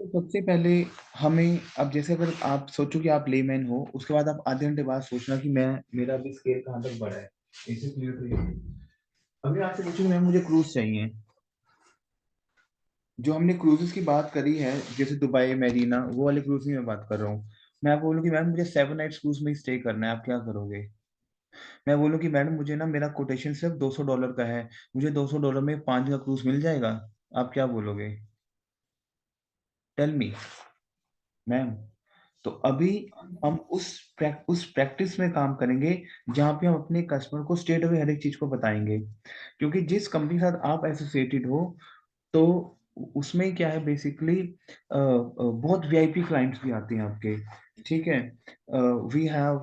तो सबसे पहले हमें, अब जैसे अगर आप सोचो कि आप लेमैन हो, उसके बाद आप आधे घंटे बाद सोचना कि मैं, मेरा अभी स्केल कहाँ तक बढ़ा है। इसे क्लियर तो ये, अभी आपसे पूछूंगा मैम मुझे क्रूज चाहिए, जो हमने क्रूजेस की बात करी है जैसे दुबई मैरीना, वो वाले क्रूज की मैं बात कर रहा हूँ। मैं आपको बोलूँ कि मैम मुझे 7 नाइट्स क्रूज में स्टे करना है, आप क्या करोगे? मैं बोलूँ कि मैडम मुझे ना मेरा कोटेशन सिर्फ $200 का है, मुझे $200 में 5 का क्रूज मिल जाएगा, आप क्या बोलोगे? Tell me ma'am. तो अभी हम उस प्रैक्टिस में काम करेंगे जहाँ पे हम अपने कस्टमर को स्ट्रेट अवे हर एक चीज को बताएंगे, क्योंकि जिस कंपनी के साथ आप एसोसिएटेड हो, तो उसमें क्या है बेसिकली, बहुत वीआईपी क्लाइंट्स भी आते हैं आपके, ठीक है। We have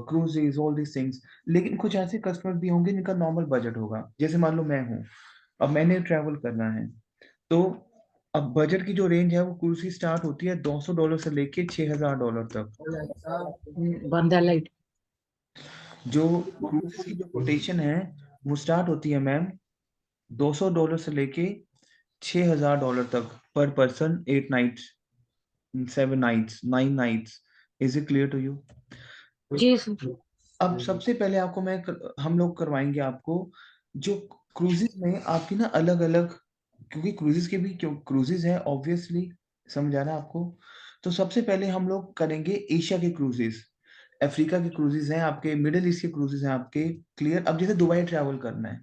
cruises all this things, लेकिन कुछ ऐसे कस्टमर भी होंगे जिनका नॉर्मल बजट होगा, जैसे मान लो मैं हूँ, अब मैंने ट्रैवल करना है, तो अब बजट की जो रेंज है वो क्रूज की स्टार्ट होती है $200 से लेके $6,000 तक। बंदा लाइट। जो क्रूज की जो कोटेशन है वो स्टार्ट होती है मैम $200 से लेके $6,000 तक per person, 8 nights, 7 nights, 9 nights. Is it clear to you? जी सर। अब सबसे पहले आपको हम लोग करवाएंगे आपको जो क्रूजेज में आपकी ना अलग अलग, क्योंकि क्रूजेज के भी क्यों क्रूजेज है ऑब्वियसली, समझ आ रहा है आपको? तो सबसे पहले हम लोग करेंगे एशिया के क्रूजेज, अफ्रीका के क्रूजेज हैं आपके, मिडिल ईस्ट के क्रूजेज हैं आपके। क्लियर? अब जैसे दुबई ट्रैवल करना है,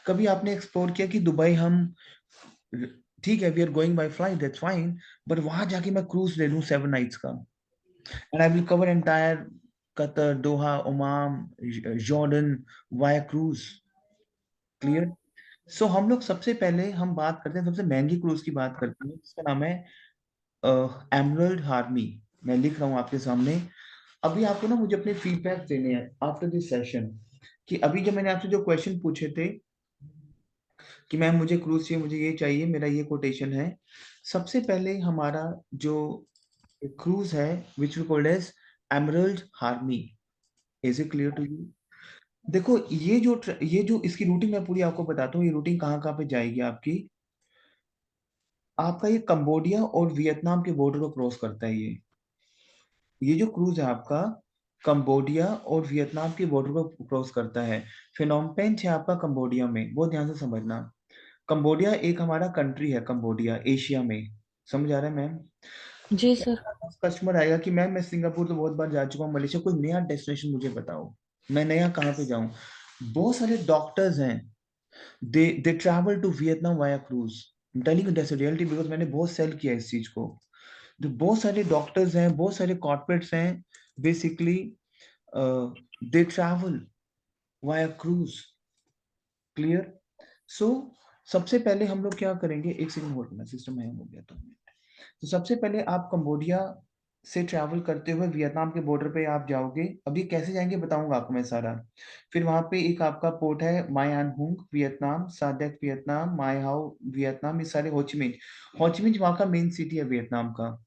कभी आपने एक्सप्लोर किया कि दुबई हम, ठीक है we are going by flight that's fine, but वहां जाके मैं क्रूज ले लूं 7 नाइट्स का, and I will cover entire Qatar, Doha, Oman, Jordan via cruise. Clear? So हम लोग सबसे पहले हम बात करते हैं, सबसे महंगी क्रूज की बात करते हैं, जिसका नाम है एमरल्ड हार्मी। मैं लिख रहा हूँ आपके सामने। अभी आपको ना मुझे अपने फीडबैक देने हैं आफ्टर दिस सेशन, कि अभी जब मैंने आपसे जो क्वेश्चन पूछे थे कि मैम मुझे क्रूज चाहिए, मुझे ये चाहिए, मेरा ये कोटेशन है, सबसे पहले हमारा जो क्रूज है which we called as Emerald Harmony. Is it clear to you? देखो ये जो इसकी रूटिंग मैं पूरी आपको बताता हूँ, ये रूटिंग कहाँ कहाँ पे जाएगी आपकी। आपका ये कंबोडिया और वियतनाम के बॉर्डर को क्रॉस करता है ये जो क्रूज है आपका, कंबोडिया और वियतनाम के बॉर्डर को क्रॉस करता है। फिनोम पेन है आपका कंबोडिया में, बहुत ध्यान से समझना। कंबोडिया एक हमारा कंट्री है, कंबोडिया एशिया में, समझ आ रहा है मैम? जी सर। कस्टमर आएगा कि मैम मैं सिंगापुर तो बहुत बार जा चुका हूँ, मलेशिया, कोई नया डेस्टिनेशन मुझे बताओ, मैं नया कहाँ पे जाऊँ? बहुत सारे डॉक्टर्स हैं, they travel to Vietnam via cruise. I am telling you that's reality, because मैंने बहुत सेल किया इस चीज को। जो बहुत सारे डॉक्टर्स हैं, बहुत सारे कॉर्पोरेट्स हैं, basically they travel via cruise. Clear? So सबसे पहले हम लोग क्या करेंगे, एक सेकंड होल्ड करना, सिस्टम हैंग हो गया तो सबसे पहले आप कंबोडिया से ट्रैवल करते हुए वियतनाम के बॉर्डर पे आप जाओगे। अब ये कैसे जाएंगे बताऊंगा आपको मैं सारा। फिर वहां पे एक आपका पोर्ट है My An Hung Vietnam, Sa Dec Vietnam, माय हाउ वियतनाम, ये सारे होचिमिन। होचिमिन वहाँ का मेन सिटी है वियतनाम का।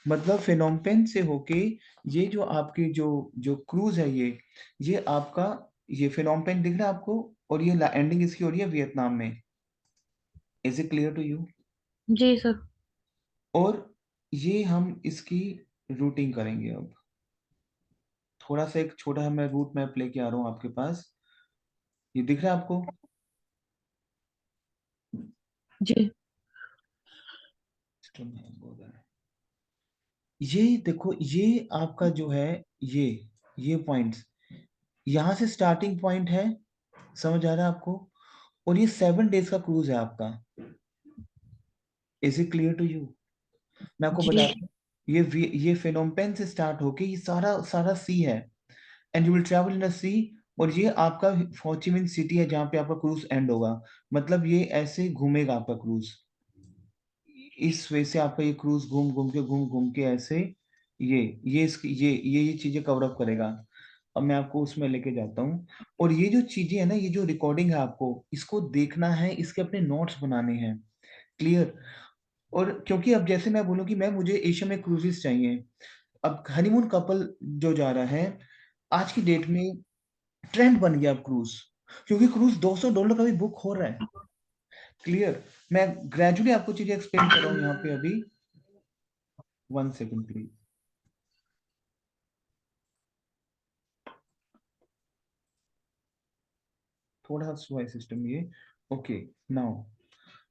मतलब फिनोम पेन से होके ये जो आपकी जो जो क्रूज है ये आपका, ये फिनोम पेन दिख रहा है आपको, और ये एंडिंग इसकी हो रही है वियतनाम में। Is it clear to you? जी सर। और ये हम इसकी रूटिंग करेंगे अब। थोड़ा सा एक छोटा सा मैं रूट मैप लेके आ रहा हूँ आपके पास, ये दिख रहा है आपको? जी। सिस्टम हैंग हो रहा है। ये देखो, ये आपका जो है, ये पॉइंट्स, यहाँ से स्टार्टिंग पॉइंट है, समझ आ रहा है आपको? और ये 7 डेज का क्रूज है आपका। Is it clear to you? मैं आपको जी। बताता हूँ, ये फिनोम पेन से स्टार्ट होके ये सारा सारा सी है, and you will travel in a sea. और ये आपका होचिमिन सिटी है जहाँ पे आपका क्रूज एंड होगा। मतलब ये ऐसे घूमेगा आपका क्रूज, इस वे से आपका ये क्रूज घूम घूम के ऐसे, ये इसकी ये चीजें कवर अप करेगा। अब मैं आपको उसमें लेके जाता हूँ, और ये जो चीजें है ना, ये जो रिकॉर्डिंग है आपको इसको देखना है, इसके अपने नोट्स बनाने हैं। क्लियर? और क्योंकि अब जैसे मैं बोलूँ कि मैं मुझे एशिया में क्रूजेस चाहिए, अब हनीमून कपल जो जा रहा है, आज की डेट में ट्रेंड बन गया अब क्रूज, क्योंकि क्रूज $200 का भी बुक हो रहा है। क्लियर? मैं ग्रेजुअली आपको चीजें एक्सप्लेन कर रहा हूँ यहाँ पे अभी। 1 सेकंड प्लीज। थोड़ा सा स्लो है सिस्टम ये। ओके, नाउ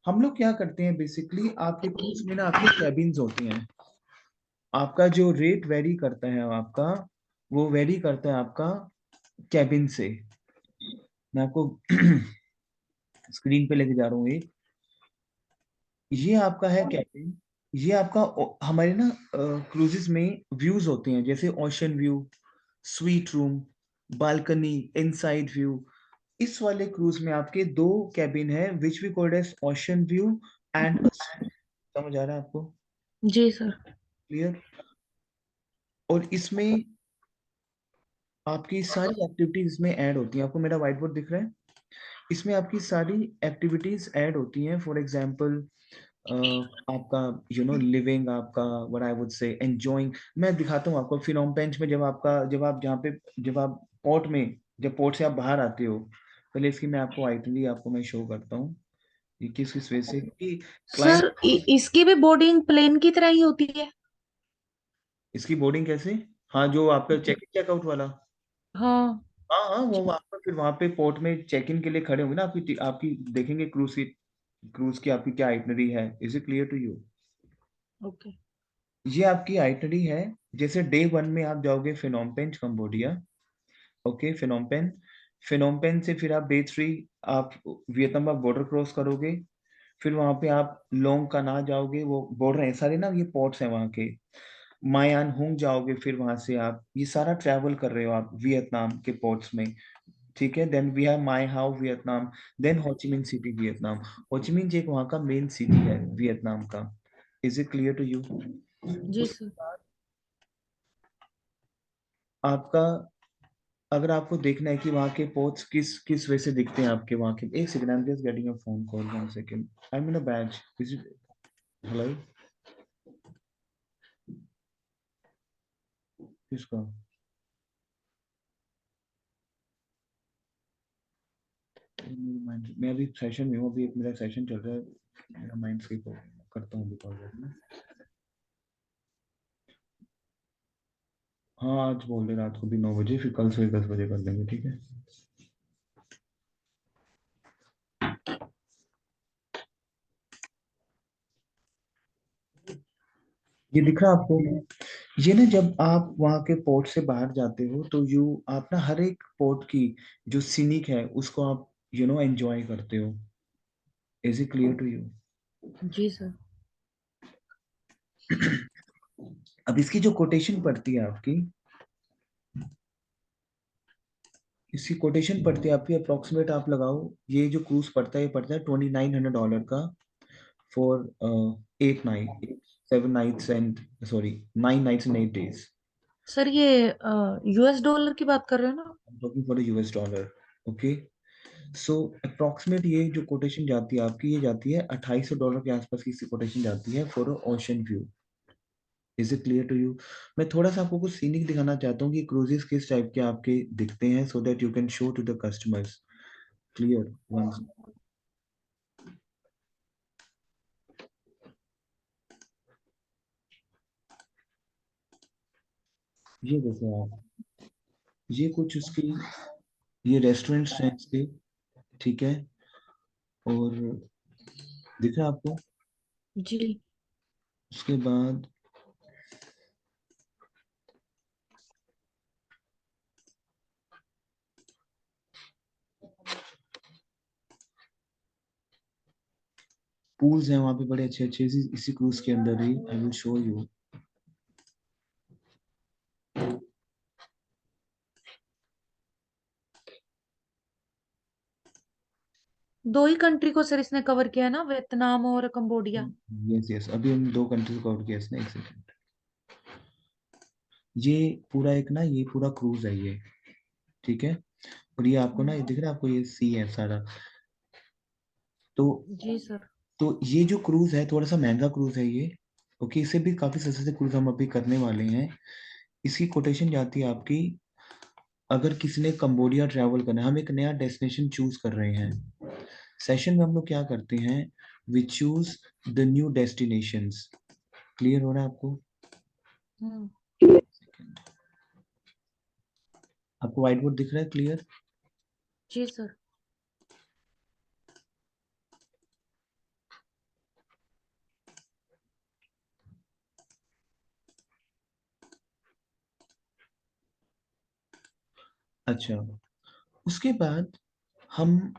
हम लोग क्या करते हैं बेसिकली, आपके क्रूज में ना आपके कैबिन्स होते हैं। आपका जो रेट वेरी करता है आपका, वो वेरी करता है आपका कैबिन से। मैं आपको स्क्रीन पे लेके जा रहा हूँ एक। ये आपका है कैबिन। ये आपका हमारे ना क्रूजेस में व्यूज होते हैं, जैसे ocean view, suite room, balcony, inside view. इस वाले क्रूज में आपके दो कैबिन है, which we called as ocean view and, समझ आ रहा है आपको? जी सर। क्लियर? और इसमें आपकी सारी एक्टिविटीज इसमें ऐड होती हैं। आपको मेरा व्हाइट बोर्ड दिख रहा है? इसमें आपकी सारी एक्टिविटीज ऐड होती हैं। फॉर एग्जांपल आपका लिविंग, आपका व्हाट आई वुड से एंजॉयिंग। मैं दिखाता हूँ आपको फिनोम बेंच में, जब आप पोर्ट में, जब पोर्ट से आप बाहर आते हो, पहले इसकी मैं आपको आइटनरी आपको मैं शो करता हूँ। ये किस वजह से, क्योंकि क्लाइंट। सर इसकी भी बोर्डिंग प्लेन की तरह ही होती है? इसकी बोर्डिंग कैसे? हाँ, जो आपका चेक इन चेकआउट वाला। हाँ। हाँ हाँ, वो जी। आपका फिर वहां पे पोर्ट में चेक इन के लिए खड़े होंगे ना, आपकी आपकी देखेंगे क्रूज की आपकी क्या आइटनरी है। Is it clear to you? Okay. ये आपकी आइटनरी है। जैसे डे 1 में आप जाओगे Phnom Penh Cambodia. Okay, Phnom Penh. Phnom Penh से फिर आप डे 3 आप वियतनाम आप बॉर्डर क्रॉस करोगे। फिर वहां पे आप लोंग का ना जाओगे, वो बॉर्डर है सारे ना, ये पोर्ट्स हैं वहां के। मायान होंग जाओगे, फिर वहां से आप ये सारा ट्रैवल कर रहे हो आप वियतनाम के पोर्ट्स में। ठीक है, देन वी हैव माई हाउ Vietnam. Then Ho Chi Minh city Vietnam. Ho Chi Minh एक वहां का मेन सिटी है वियतनाम का। Is it clear to you? जी उसके सर। बाद आपका, अगर आपको देखना है कि वहाँ के पोर्ट्स किस किस वे से दिखते हैं आपके वहाँ के, एक second, I am just getting a phone call, 1 second. I M in a batch, is it? Hello? किसका? मैं अभी सेशन में हूँ, अभी एक मेरा सेशन चल रहा है। मेरा माइंड स्किप करता हूँ बिकॉज में। हाँ, आज बोल रहे रात को भी 9 बजे, फिर कल से 10 बजे कर देंगे, ठीक है? ये दिख रहा है आपको? ये ना, जब आप वहाँ के पोर्ट से बाहर जाते हो तो आप ना हर एक पोर्ट की जो सीनिक है उसको आप एंजॉय करते हो। Is it clear to you? जी सर। अब इसकी जो कोटेशन पड़ती है आपकी, इसकी कोटेशन पड़ती है आपकी अप्रोक्सीमेट, आप लगाओ। ये जो क्रूज पड़ता है, ये पड़ता है $2900 का, for 8 night 7 nights and, sorry, 9 nights and 8 days. Sir ये यूएस डॉलर की बात कर रहे हो ना? Talking for US dollar. Okay, so approximate ये जो कोटेशन जाती है आपकी, ये जाती है $2800 के आसपास की कोटेशन जाती है for ocean view. Is it clear to you? मैं थोड़ा सा आपको कुछ सीनिक दिखाना चाहता हूँ कि क्रूजेस किस टाइप के आपके दिखते हैं, so that you can show to the customers. Clear once? ये देखो आप, ये कुछ उसकी, ये रेस्टोरेंट्स हैं इसके। ठीक है, और दिख रहा है आपको? जी। उसके बाद पूल्स हैं वहाँ पे बड़े अच्छे अच्छे, इसी क्रूज के अंदर ही। I will show you. दो ही कंट्री को सर इसने कवर किया है ना, वियतनाम और कंबोडिया? यस यस, अभी हम 2 कंट्री को आउट किया इसने, एक सेकंड। ये पूरा एक ना, ये पूरा क्रूज है ये। ठीक है, और ये आपको ना, ये दिख रहा है आपको, ये सी है सारा। तो जी सर। ये जो क्रूज है थोड़ा सा महंगा क्रूज है ये। ओके, इससे भी काफी सस्ते से क्रूज हम अभी करने वाले हैं। इसकी कोटेशन जाती है आपकी, अगर किसी ने कंबोडिया ट्रैवल करना है, हम एक नया डेस्टिनेशन चूज कर रहे हैं। सेशन में हम लोग क्या करते हैं, we choose the new destinations. Clear हो रहा है आपको? आपको व्हाइट बोर्ड दिख रहा है क्लियर? जी सर। अच्छा, उसके बाद हम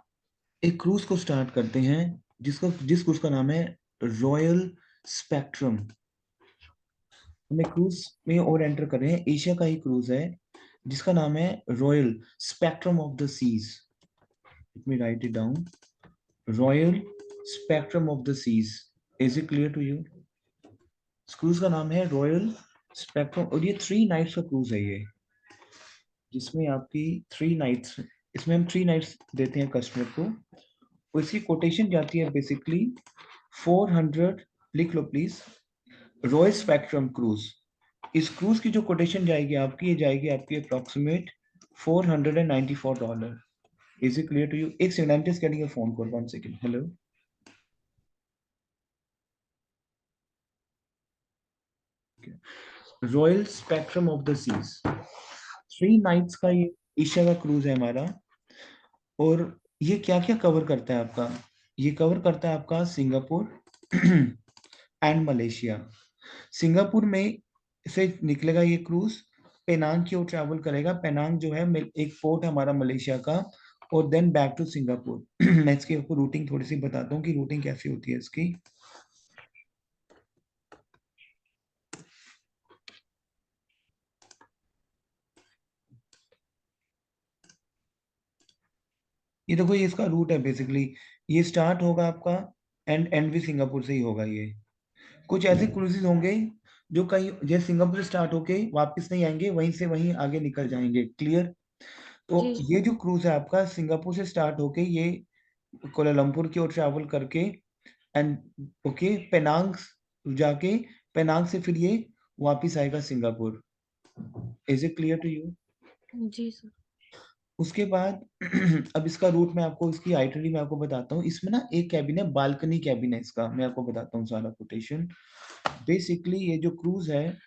एक क्रूज को स्टार्ट करते हैं जिस क्रूज का नाम है रॉयल स्पेक्ट्रम। हम एक क्रूज में और एंटर कर रहे हैं, एशिया का ही क्रूज है जिसका नाम है Royal Spectrum of the Seas. Let me write it down, Royal Spectrum of the Seas. Is it clear to you? इस क्रूज का नाम है रॉयल स्पेक्ट्रम और ये 3 नाइट्स का क्रूज है ये, जिसमें आपकी 3 नाइट्स, इसमें हम 3 नाइट्स देते हैं कस्टमर को। और इसकी कोटेशन जाती है बेसिकली 400, लिख लो प्लीज, रॉयल स्पेक्ट्रम क्रूज। इस क्रूज की जो कोटेशन जाएगी आपकी, ये जाएगी आपकी approximate $494। Is it clear to you? एक second, I am just getting a phone call, 1 second. Hello. Royal Spectrum of the seas, 3 nights का ये एशिया का क्रूज है हमारा। और ये क्या क्या कवर करता है आपका? ये कवर करता है आपका सिंगापुर एंड मलेशिया। सिंगापुर में से निकलेगा ये क्रूज, पेनांग की ओर ट्रैवल करेगा। पेनांग जो है एक पोर्ट है हमारा मलेशिया का, और देन बैक टू सिंगापुर। मैं इसकी आपको रूटिंग थोड़ी सी बताता हूँ कि रूटिंग कैसी होती है इसकी। ये देखो, ये इसका रूट है बेसिकली। ये स्टार्ट होगा आपका, एंड एंड भी सिंगापुर से ही होगा ये। कुछ ऐसे क्रूजेज होंगे जो कहीं जैसे सिंगापुर से स्टार्ट होके वापस नहीं आएंगे, वहीं से वहीं आगे निकल जाएंगे। क्लियर? तो जी ये जो क्रूज है आपका सिंगापुर से स्टार्ट होके ये कोलालमपुर की ओर ट्रैवल करके एंड ओके पेनांग जाके, पेनांग से फिर ये वापस आएगा Singapore. Is it clear to you? जी सर। उसके बाद अब इसका रूट मैं आपको, इसकी आइटनरी मैं आपको बताता हूँ। इसमें ना एक कैबिन है, बालकनी कैबिन है इसका, मैं आपको बताता हूँ सारा कोटेशन। बेसिकली ये जो क्रूज है,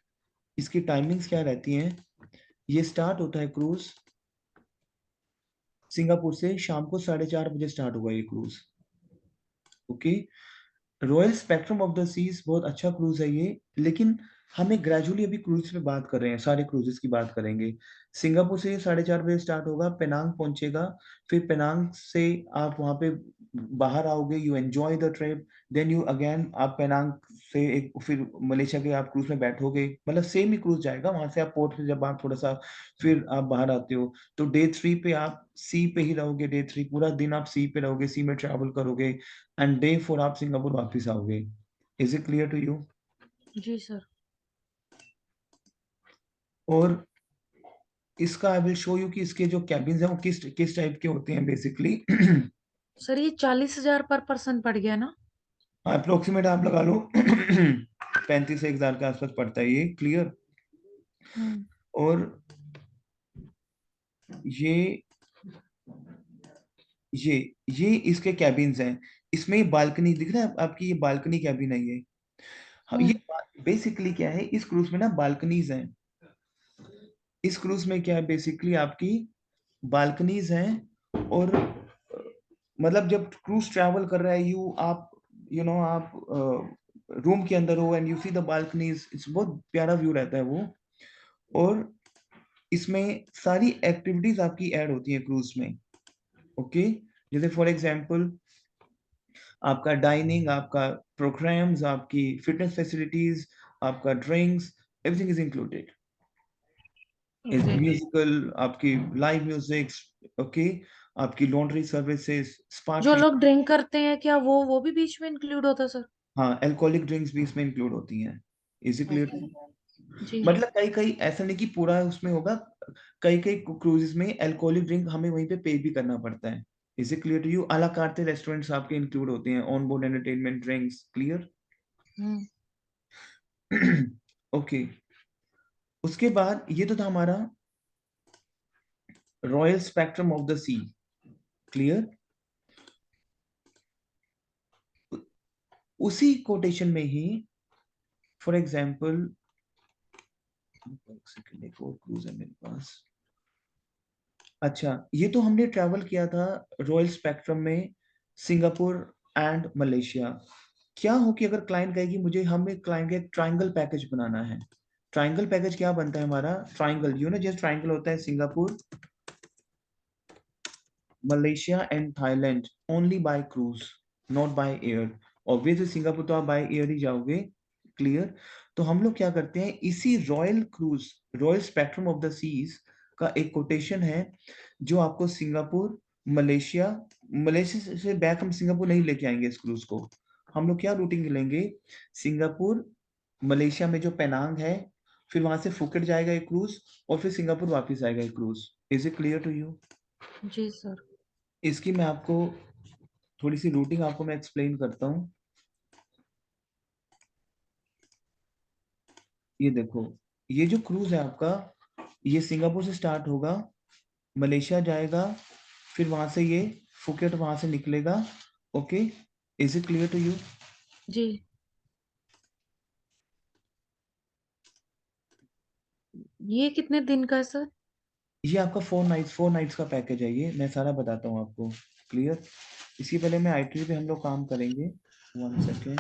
इसकी टाइमिंग्स क्या रहती हैं? ये स्टार्ट होता है क्रूज सिंगापुर से, शाम को 4:30 बजे स्टार्ट होगा ये cruise. Okay. Royal Spectrum of the Seas बहुत अच्छा क्रूज है ये, लेकिन हमें ग्रेजुअली अभी क्रूज पे बात कर रहे हैं, सारे क्रूजेस की बात करेंगे। सिंगापुर से ये 4:30 बजे स्टार्ट होगा, पेनांग पहुंचेगा। फिर पेनांग से आप वहां पे बाहर आओगे, you enjoy the trip. Then you again आप पेनांग से एक फिर मलेशिया के आप क्रूज में बैठोगे, मतलब सेम ही क्रूज जाएगा। वहां से आप पोर्ट से जब आप थोड़ा सा फिर आप बाहर आते हो, तो डे 3 पे आप सी पे ही रहोगे। डे 3 पूरा दिन आप सी पे रहोगे, सी में ट्रैवल करोगे, एंड डे 4 आप सिंगापुर वापस आओगे। Is it clear to you? जी सर। और इसका आई विल शो यू कि इसके जो कैबिन्स हैं वो किस किस टाइप के होते हैं बेसिकली। सर ये 40,000 पर पर्सन पड़ गया ना? अप्रोक्सीमेट आप लगा लो 35 से 1,000 के आसपास पड़ता है ये। क्लियर? हम्म। और ये ये ये इसके कैबिन्स हैं। इसमें बालकनी दिख रहा है आपकी, ये बालकनी कैबिन है ये। हाँ, ये हम्म। बेसिकली क्या है, इस क्रूज में ना बालकनीज हैं। इस क्रूज में क्या है बेसिकली आपकी बालकनीज हैं। और मतलब जब क्रूज ट्रैवल कर रहा है, आप आप रूम के अंदर हो and you see the balconies, it's बहुत प्यारा व्यू रहता है वो। और इसमें सारी एक्टिविटीज आपकी ऐड होती हैं क्रूज में। ओके। जैसे फॉर एग्जांपल आपका डाइनिंग, आपका प्रोग्राम्स, आपकी फिटनेस फैसिलिटीज, आपका drinks, everything is included. Okay. Musical, आपकी लाइव म्यूजिक, ओके, आपकी लॉन्ड्री सर्विसेज, स्पा जो लोग ट्रीटमेंट। ड्रिंक करते हैं क्या वो भी बीच में इंक्लूड होता है सर? हाँ, अल्कोहलिक ड्रिंक्स भी इसमें इंक्लूड होती हैं। Is it clear? ओके। जी। मतलब कई कई ऐसा नहीं कि पूरा उसमें होगा, कई कई क्रूजेस में अल्कोहलिक ड्रिंक हमें वहीं पे भी करना पड़ता है। Is it clear to you? A la carte restaurants आपके इंक्लूड होते हैं, on board entertainment, drinks. Clear? Hmm. Okay. उसके बाद ये तो था हमारा Royal Spectrum of the Sea. Clear? उसी कोटेशन में ही फॉर एग्जाम्पल एक सेकंड, एक और क्रूज है मेरे पास। अच्छा, ये तो हमने ट्रैवल किया था रॉयल स्पेक्ट्रम में, सिंगापुर एंड मलेशिया। क्या हो कि अगर क्लाइंट कहे कि मुझे, हमें क्लाइंट का एक ट्रायंगल पैकेज बनाना है। ट्रायंगल पैकेज क्या बनता है हमारा? ट्रायंगल, यू नो जैसे ट्रायंगल होता है Singapore, Malaysia and Thailand, only by cruise, not by air. Obviously Singapore तो आप बाय एयर ही जाओगे, क्लियर। तो हम लोग क्या करते हैं, इसी Royal cruise, Royal Spectrum of the Seas का एक कोटेशन है, जो आपको सिंगापुर, मलेशिया, मलेशिया से बैक हम सिंगापुर नहीं लेके आएंगे इस क्रूज को। हम लोग क्या रूटिंग लेंगे, सिंगापुर, मलेशिया में जो पेनांग है, फिर वहां से फुकेट जाएगा एक क्रूज, और फिर सिंगापुर वापस आएगा एक cruise. Is it clear to you? जी सर। इसकी मैं आपको थोड़ी सी रूटिंग आपको मैं एक्सप्लेन करता हूँ। ये देखो, ये जो क्रूज है आपका, ये सिंगापुर से स्टार्ट होगा, मलेशिया जाएगा, फिर वहां से ये फुकेट वहां से निकलेगा। Okay, is it clear to you? जी। ये कितने दिन का है सर? ये आपका 4 नाइट्स, 4 नाइट्स का पैकेज है, ये मैं सारा बताता हूँ आपको, क्लियर। इसके पहले मैं आईटी पे हम लोग काम करेंगे, 1 सेकेंड।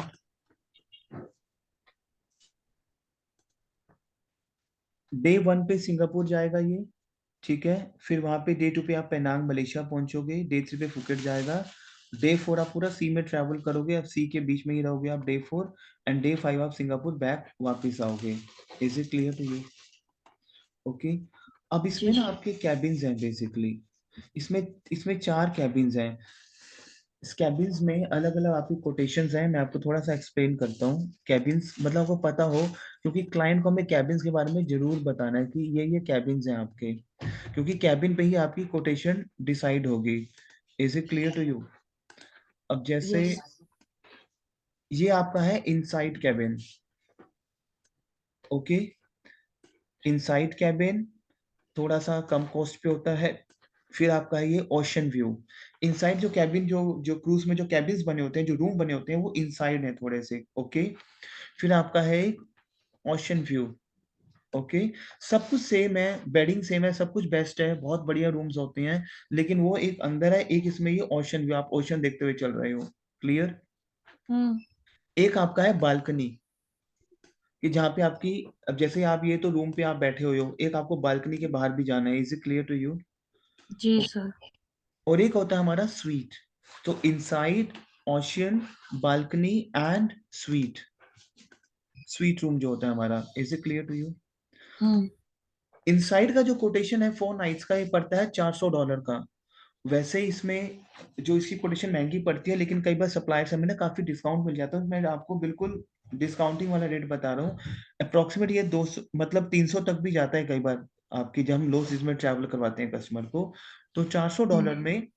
डे 1 पे सिंगापुर जाएगा ये, ठीक है। फिर वहां पे डे 2 पे आप पेनांग मलेशिया पहुंचोगे, डे 3 पे फुकेट जाएगा, डे 4 आप पूरा सी में ट्रैवल करोगे, आप सी के बीच में ही रहोगे आप डे 4, एंड डे 5 आप सिंगापुर बैक वापस आओगे। Is it clear to you? Okay. अब इसमें जी। ना आपके कैबिन्स हैं बेसिकली, इसमें इसमें 4 कैबिन्स हैं। इस कैबिन्स में अलग अलग आपकी कोटेशंस हैं, मैं आपको थोड़ा सा एक्सप्लेन करता हूँ। कैबिन्स मतलब आपको पता हो, क्योंकि क्लाइंट को हमें कैबिन्स के बारे में जरूर बताना है कि ये कैबिन्स हैं आपके, क्योंकि कैबिन पे ही आपकी कोटेशन डिसाइड होगी। Is it clear to you? अब जैसे यस। ये आपका है inside cabin, okay. Inside cabin थोड़ा सा कम कॉस्ट पे होता है। फिर आपका है ये ओशन व्यू। इनसाइड जो कैबिन, जो क्रूज में जो कैबिन्स बने होते हैं, जो रूम बने होते हैं, वो इनसाइड है थोड़े से, ओके। फिर आपका है एक ओशन व्यू, ओके। सब कुछ सेम है, बेडिंग सेम है, सब कुछ बेस्ट है, बहुत बढ़िया रूम्स होते हैं, लेकिन वो एक अंदर है, एक इसमें ये ओशन व्यू, आप ओशन देखते हुए चल रहे हो, क्लियर। हम्म। एक आपका है बालकनी, कि जहाँ पे आपकी, अब जैसे आप ये तो रूम पे आप बैठे हुए हो, एक आपको बालकनी के बाहर भी जाना है। Is it clear to you? जी सर। और एक होता है हमारा स्वीट। तो inside, ocean, balcony and suite, suite room जो होता है हमारा। Is it clear to you? Hmm. Inside का जो कोटेशन है 4 नाइट्स का, ये पड़ता है $400 का। वैसे इसमें जो इसकी कोटेशन महंगी पड़ती है, लेकिन कई बार सप्लायर से हमें ना काफी डिस्काउंट मिल जाता है, तो मैं आपको बिल्कुल डिस्काउंटिंग वाला रेट बता रहा हूँ। अप्रोक्सीमेट ये 200 मतलब 300 तक भी जाता है कई बार आपकी, जब हम लो सीज में ट्रैवल करवाते हैं कस्टमर को, तो $400 हम्म। में,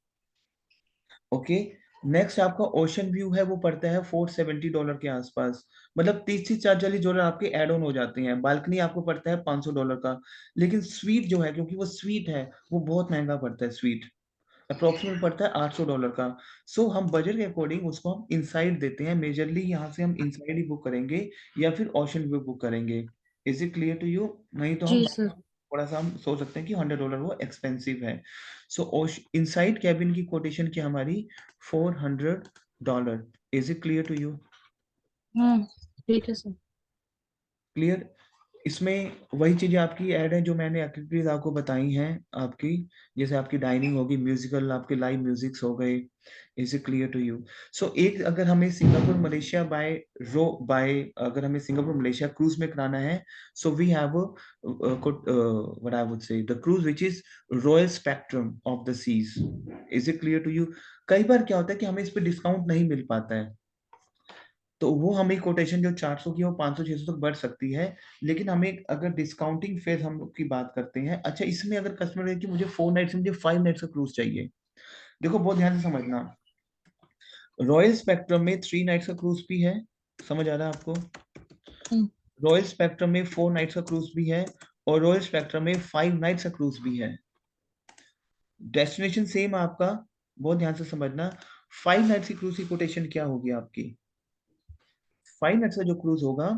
ओके। नेक्स्ट आपका ओशन व्यू है, वो पड़ता है $470 के आसपास, मतलब 30 से 40 डॉलर आपके एड ऑन हो जाते हैं। बालकनी आपको पड़ता है $500 का। लेकिन स्वीट जो है, क्योंकि वो स्वीट है, वो बहुत महंगा पड़ता है स्वीट, अप्रोक्सीमेट पड़ता है $800 का। सो हम बजट के अकॉर्डिंग उसको हम इनसाइड देते हैं, मेजरली यहाँ से हम इनसाइड ही बुक करेंगे, या फिर ओशन व्यू बुक करेंगे। Is it clear to you? नहीं तो हम जी सर। थोड़ा सा हम सोच सकते हैं कि $100 वो एक्सपेंसिव है। सो इनसाइड कैबिन की कोटेशन की हमारी $400। Is it clear to you? Hmm. ठीक है सर। क्लियर। इसमें वही चीजें आपकी ऐड है जो मैंने एक्टिविटीज आपको बताई हैं आपकी, जैसे आपकी डाइनिंग होगी, म्यूजिकल आपके लाइव म्यूजिक्स हो गए। Is it clear to you? So एक, अगर हमें सिंगापुर मलेशिया बाय अगर हमें सिंगापुर मलेशिया क्रूज में कराना है, so we have what I would say the cruise which is Royal Spectrum of the Seas. Is it clear to you? कई बार क्या होता है कि हमें इस पे डिस्काउंट नहीं मिल पाता है, तो वो हमें कोटेशन जो 400 की है वो 500-600 तक बढ़ सकती है। लेकिन हमें अगर डिस्काउंटिंग फेज हम लोग की बात करते हैं, अच्छा इसमें अगर कस्टमर है कि मुझे 4 नाइट्स, मुझे 5 नाइट्स का क्रूज चाहिए, देखो बहुत ध्यान से समझना, रॉयल स्पेक्ट्रम में 3 नाइट्स का क्रूज भी है, समझ आ रहा है आपको? हम्म। रॉयल स्पेक्ट्रम में 4 नाइट्स का क्रूज भी है, और रॉयल स्पेक्ट्रम में 5 नाइट्स का क्रूज भी है। डेस्टिनेशन सेम आपका, बहुत ध्यान से समझना। 5 नाइट्स की क्रूज की कोटेशन क्या होगी आपकी? 5 नाइट्स का जो क्रूज होगा,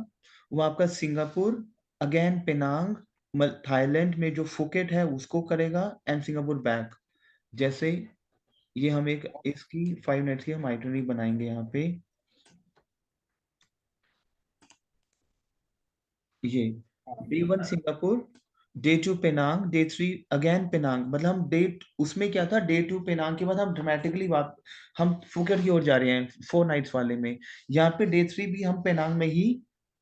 वो आपका सिंगापुर, अगेन पेनांग, थाईलैंड में जो फुकेट है उसको करेगा, एंड सिंगापुर बैक। जैसे ये हम एक इसकी 5 नाइट्स की हम आइटनरी बनाएंगे यहाँ पे। ये day 1 Singapore, day 2 Penang, day 3 again Penang. मतलब हम डे उसमें क्या था, डे 2 पेनांग के बाद हम ड्रामेटिकली हम फुकेट की ओर जा रहे हैं 4 नाइट्स वाले में। यहाँ पे डे 3 भी हम पेनांग में ही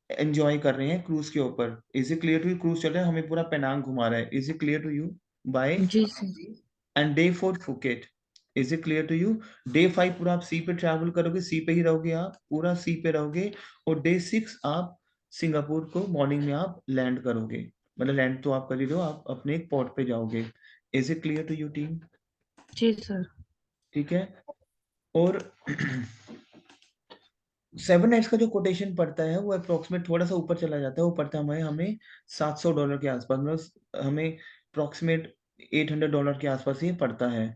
एंजॉय कर रहे हैं क्रूज के ऊपर। Is it clear to you? Cruise चल रहा है, हमें पूरा पेनांग घुमा रहा है। Is it clear to you? Bye. जी sir. And day 4 Phuket. Is it clear to you? Day 5 पूरा आप सी पे ट्रैवल करोगे, सी पे ही रहोगे, आप पूरा सी पे रहोगे। और डे 6 आप सिंगापुर को मॉर्निंग में आप लैंड करोगे। मतलब लैंड तो आप कर ही रहे हो, आप अपने एक पोर्ट पे जाओगे। Is it clear to you team? जी सर। ठीक है। और 7 नाइट्स का जो कोटेशन पड़ता है वो अप्रोक्सीमेट थोड़ा सा ऊपर चला जाता है, वो पड़ता है हमें हमें $700 के आसपास। मतलब हमें अप्रोक्सीमेट $800 के आसपास ये पड़ता है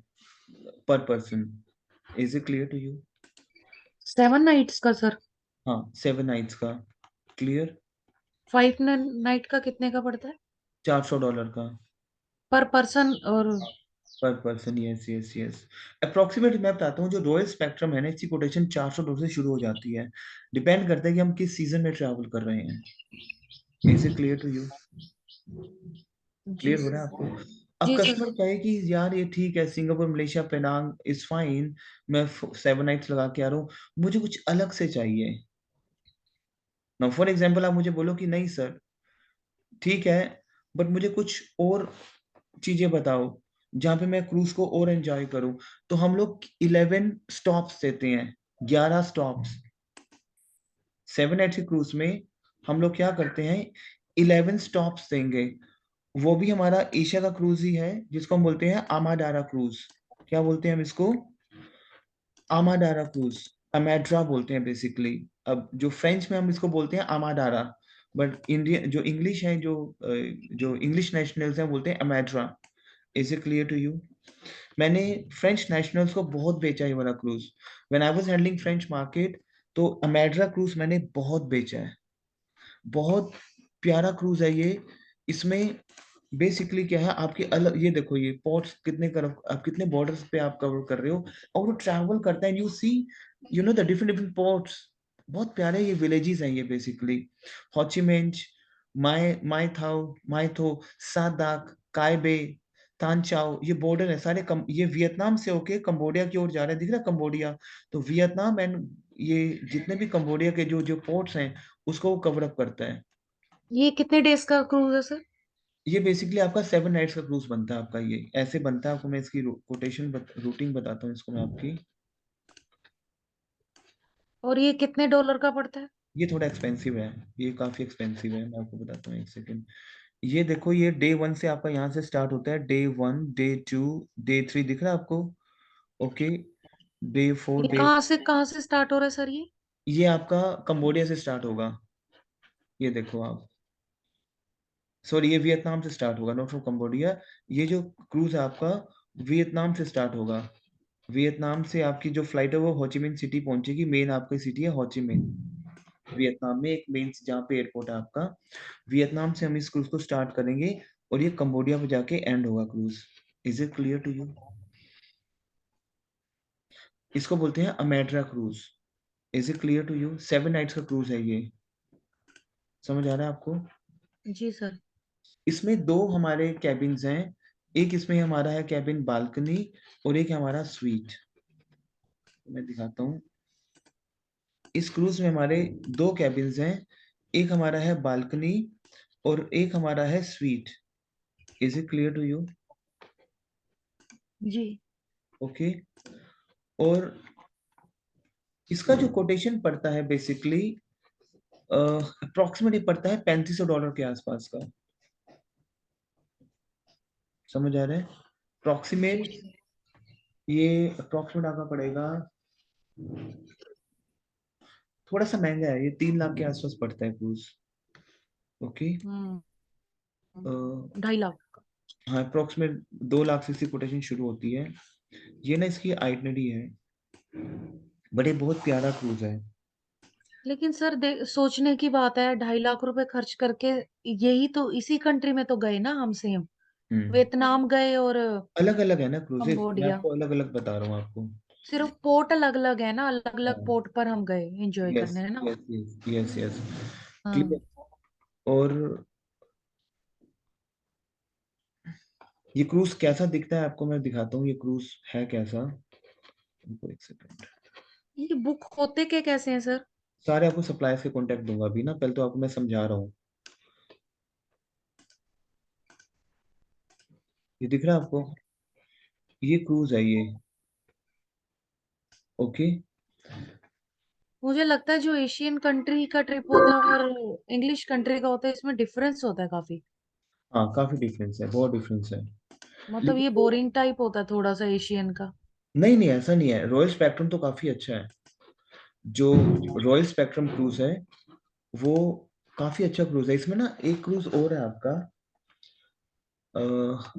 per person. Is it clear to you? 7 nights का सर? हाँ, 7 नाइट्स का। क्लियर? 5 नाइट का कितने का पड़ता है? $400 का पर पर्सन और? पर person. Yes yes yes. Approximate मैं बताता हूँ, जो रॉयल स्पेक्ट्रम है ना, इसकी कोटेशन $400 से शुरू हो जाती है। डिपेंड करता है कि हम किस सीजन में ट्रैवल कर रहे हैं। Is it clear to you? जी क्लियर हो रहा है आपको? अब जी सर। कस्टमर कहे कि यार ये ठीक है, Singapore Malaysia Penang is fine, मैं 7 नाइट्स लगा के आ रहा हूँ, मुझे कुछ अलग से चाहिए। ना फॉर एग्जाम्पल आप मुझे बोलो कि नहीं सर, ठीक है, बट मुझे कुछ और चीजें बताओ जहाँ पे मैं क्रूज को और एंजॉय करूँ। तो हम लोग 11 स्टॉप्स देते हैं, 11 स्टॉप्स। 7 नाइट्स की क्रूज में हम लोग क्या करते हैं, 11 स्टॉप्स देंगे। वो भी हमारा एशिया का क्रूज ही है, जिसको हम बोलते हैं आमाडारा क्रूज। क्या बोलते हैं हम इसको? आमाडारा क्रूज। अमेड्रा बोलते हैं बेसिकली। अब जो फ्रेंच में हम इसको बोलते हैं आमाडारा, बट इंडिया जो इंग्लिश है, जो इंग्लिश नेशनल्स हैं बोलते हैं AmaDara. Is it clear to you? मैंने फ्रेंच नेशनल्स को बहुत बेचा है ये वाला cruise. When I was handling French market, तो अमेड्रा क्रूज मैंने बहुत बेचा है। बहुत प्यारा क्रूज है ये। इसमें बेसिकली क्या है, आपके अलग ये देखो, ये पोर्ट्स कितने कर आप कितने बॉर्डर्स पे आप कवर कर रहे हो, और वो ट्रैवल करता है, you see you know the different different ports. बहुत प्यारे ये विलेजेस हैं ये बेसिकली। होचिमिन्ह, मायथो, सादाक, कायबे, तानचाओ, ये बॉर्डर है सारे। ये वियतनाम से होके कंबोडिया की ओर जा रहे हैं, दिख रहा है कंबोडिया? तो वियतनाम एंड ये जितने भी कंबोडिया के जो जो पोर्ट्स हैं उसको वो कवर अप करता है। ये कितने डेज का क्रूज है सर? ये बेसिकली आपका 7 नाइट्स का क्रूज बनता है आपका। ये ऐसे बनता है, आपको मैं इसकी रूटिंग बताता हूँ इसको मैं आपकी। और ये कितने डॉलर का पड़ता है? ये थोड़ा एक्सपेंसिव है, ये काफी एक्सपेंसिव है, मैं आपको बताता हूँ एक सेकंड। ये देखो, ये डे 1 से आपका यहाँ से स्टार्ट होता है, डे 1, डे 2, डे 3 दिख रहा है आपको? ओके। डे 4, ये कहाँ से स्टार्ट हो रहा है सर ये? ये आपका कंबोडिया से स्टार्ट होगा। ये देखो आप, सॉरी, ये वियतनाम से स्टार्ट होगा, नॉट फ्रॉम कंबोडिया। ये जो क्रूज है आपका वियतनाम से स्टार्ट होगा। वियतनाम से आपकी जो फ्लाइट है वो होचिमिन सिटी पहुंचेगी। मेन आपकी सिटी है होचिमिन, वियतनाम में एक मेन जहाँ पे एयरपोर्ट है आपका। वियतनाम से हम इस क्रूज को स्टार्ट करेंगे और ये कंबोडिया में जाके एंड होगा cruise. Is it clear to you? इसको बोलते हैं अमेड्रा cruise. Is it clear to you? 7 nights का क्रूज है ये। समझ आ रहा है आपको? जी सर। इसमें दो हमारे कैबिन्स हैं। एक इसमें हमारा है कैबिन बालकनी, और एक है हमारा स्वीट। मैं दिखाता हूँ। इस क्रूज में हमारे दो कैबिन्स हैं। एक हमारा है बालकनी और एक हमारा है suite. Is it clear to you? जी। ओके। और इसका जो कोटेशन पड़ता है बेसिकली अप्रोक्सीमेटली पड़ता है $3500 के आसपास का। समझ आ रहा है? जी अप्रोक्सीमेट, सर। ये अप्रोक्सीमेट आपका पड़ेगा, थोड़ा सा महंगा है ये, 3 लाख के आसपास पड़ता है क्रूज। ओके। हम्म। अ, 2.5 लाख। हाँ, अप्रोक्सीमेट 2 लाख से इसकी कोटेशन शुरू होती है। ये ना इसकी आइटनरी है, बट ये बहुत प्यारा क्रूज है। लेकिन सर सोचने की बात है, 2.5 लाख रुपए खर्च करके यही तो इसी कंट्री में तो गए ना हम सेम। हम्म। वियतनाम गए और अलग अलग है ना क्रूजेस, मैं कंबोडिया। आपको अलग अलग बता रहा हूँ आपको। सिर्फ पोर्ट अलग अलग है ना, अलग अलग हाँ। पोर्ट पर हम गए एंजॉय यस करने, है ना। Yes yes yes yes. हाँ। क्लियर। और ये क्रूज कैसा दिखता है आपको मैं दिखाता हूँ, ये क्रूज है कैसा। रुको एक सेकंड। ये बुक होते के कैसे हैं सर? सारे आपको सप्लायर्स के कांटेक्ट दूंगा अभी ना, पहले तो आपको मैं समझा रहा हूँ। ये दिख रहा है आपको, ये क्रूज है ये। ओके। मुझे लगता है जो एशियन कंट्री का ट्रिप होता है और इंग्लिश कंट्री का होता है, इसमें डिफरेंस होता है काफी। हाँ काफी डिफरेंस है, बहुत डिफरेंस है। मतलब लेकिन ये वो, बोरिंग टाइप होता है थोड़ा सा एशियन का। नहीं नहीं ऐसा नहीं है, रॉयल स्पेक्ट्रम तो काफी अच्छा है। जो रॉयल स्पेक्ट्रम क्रूज है वो काफी अच्छा क्रूज है। इसमें ना एक क्रूज और है आपका,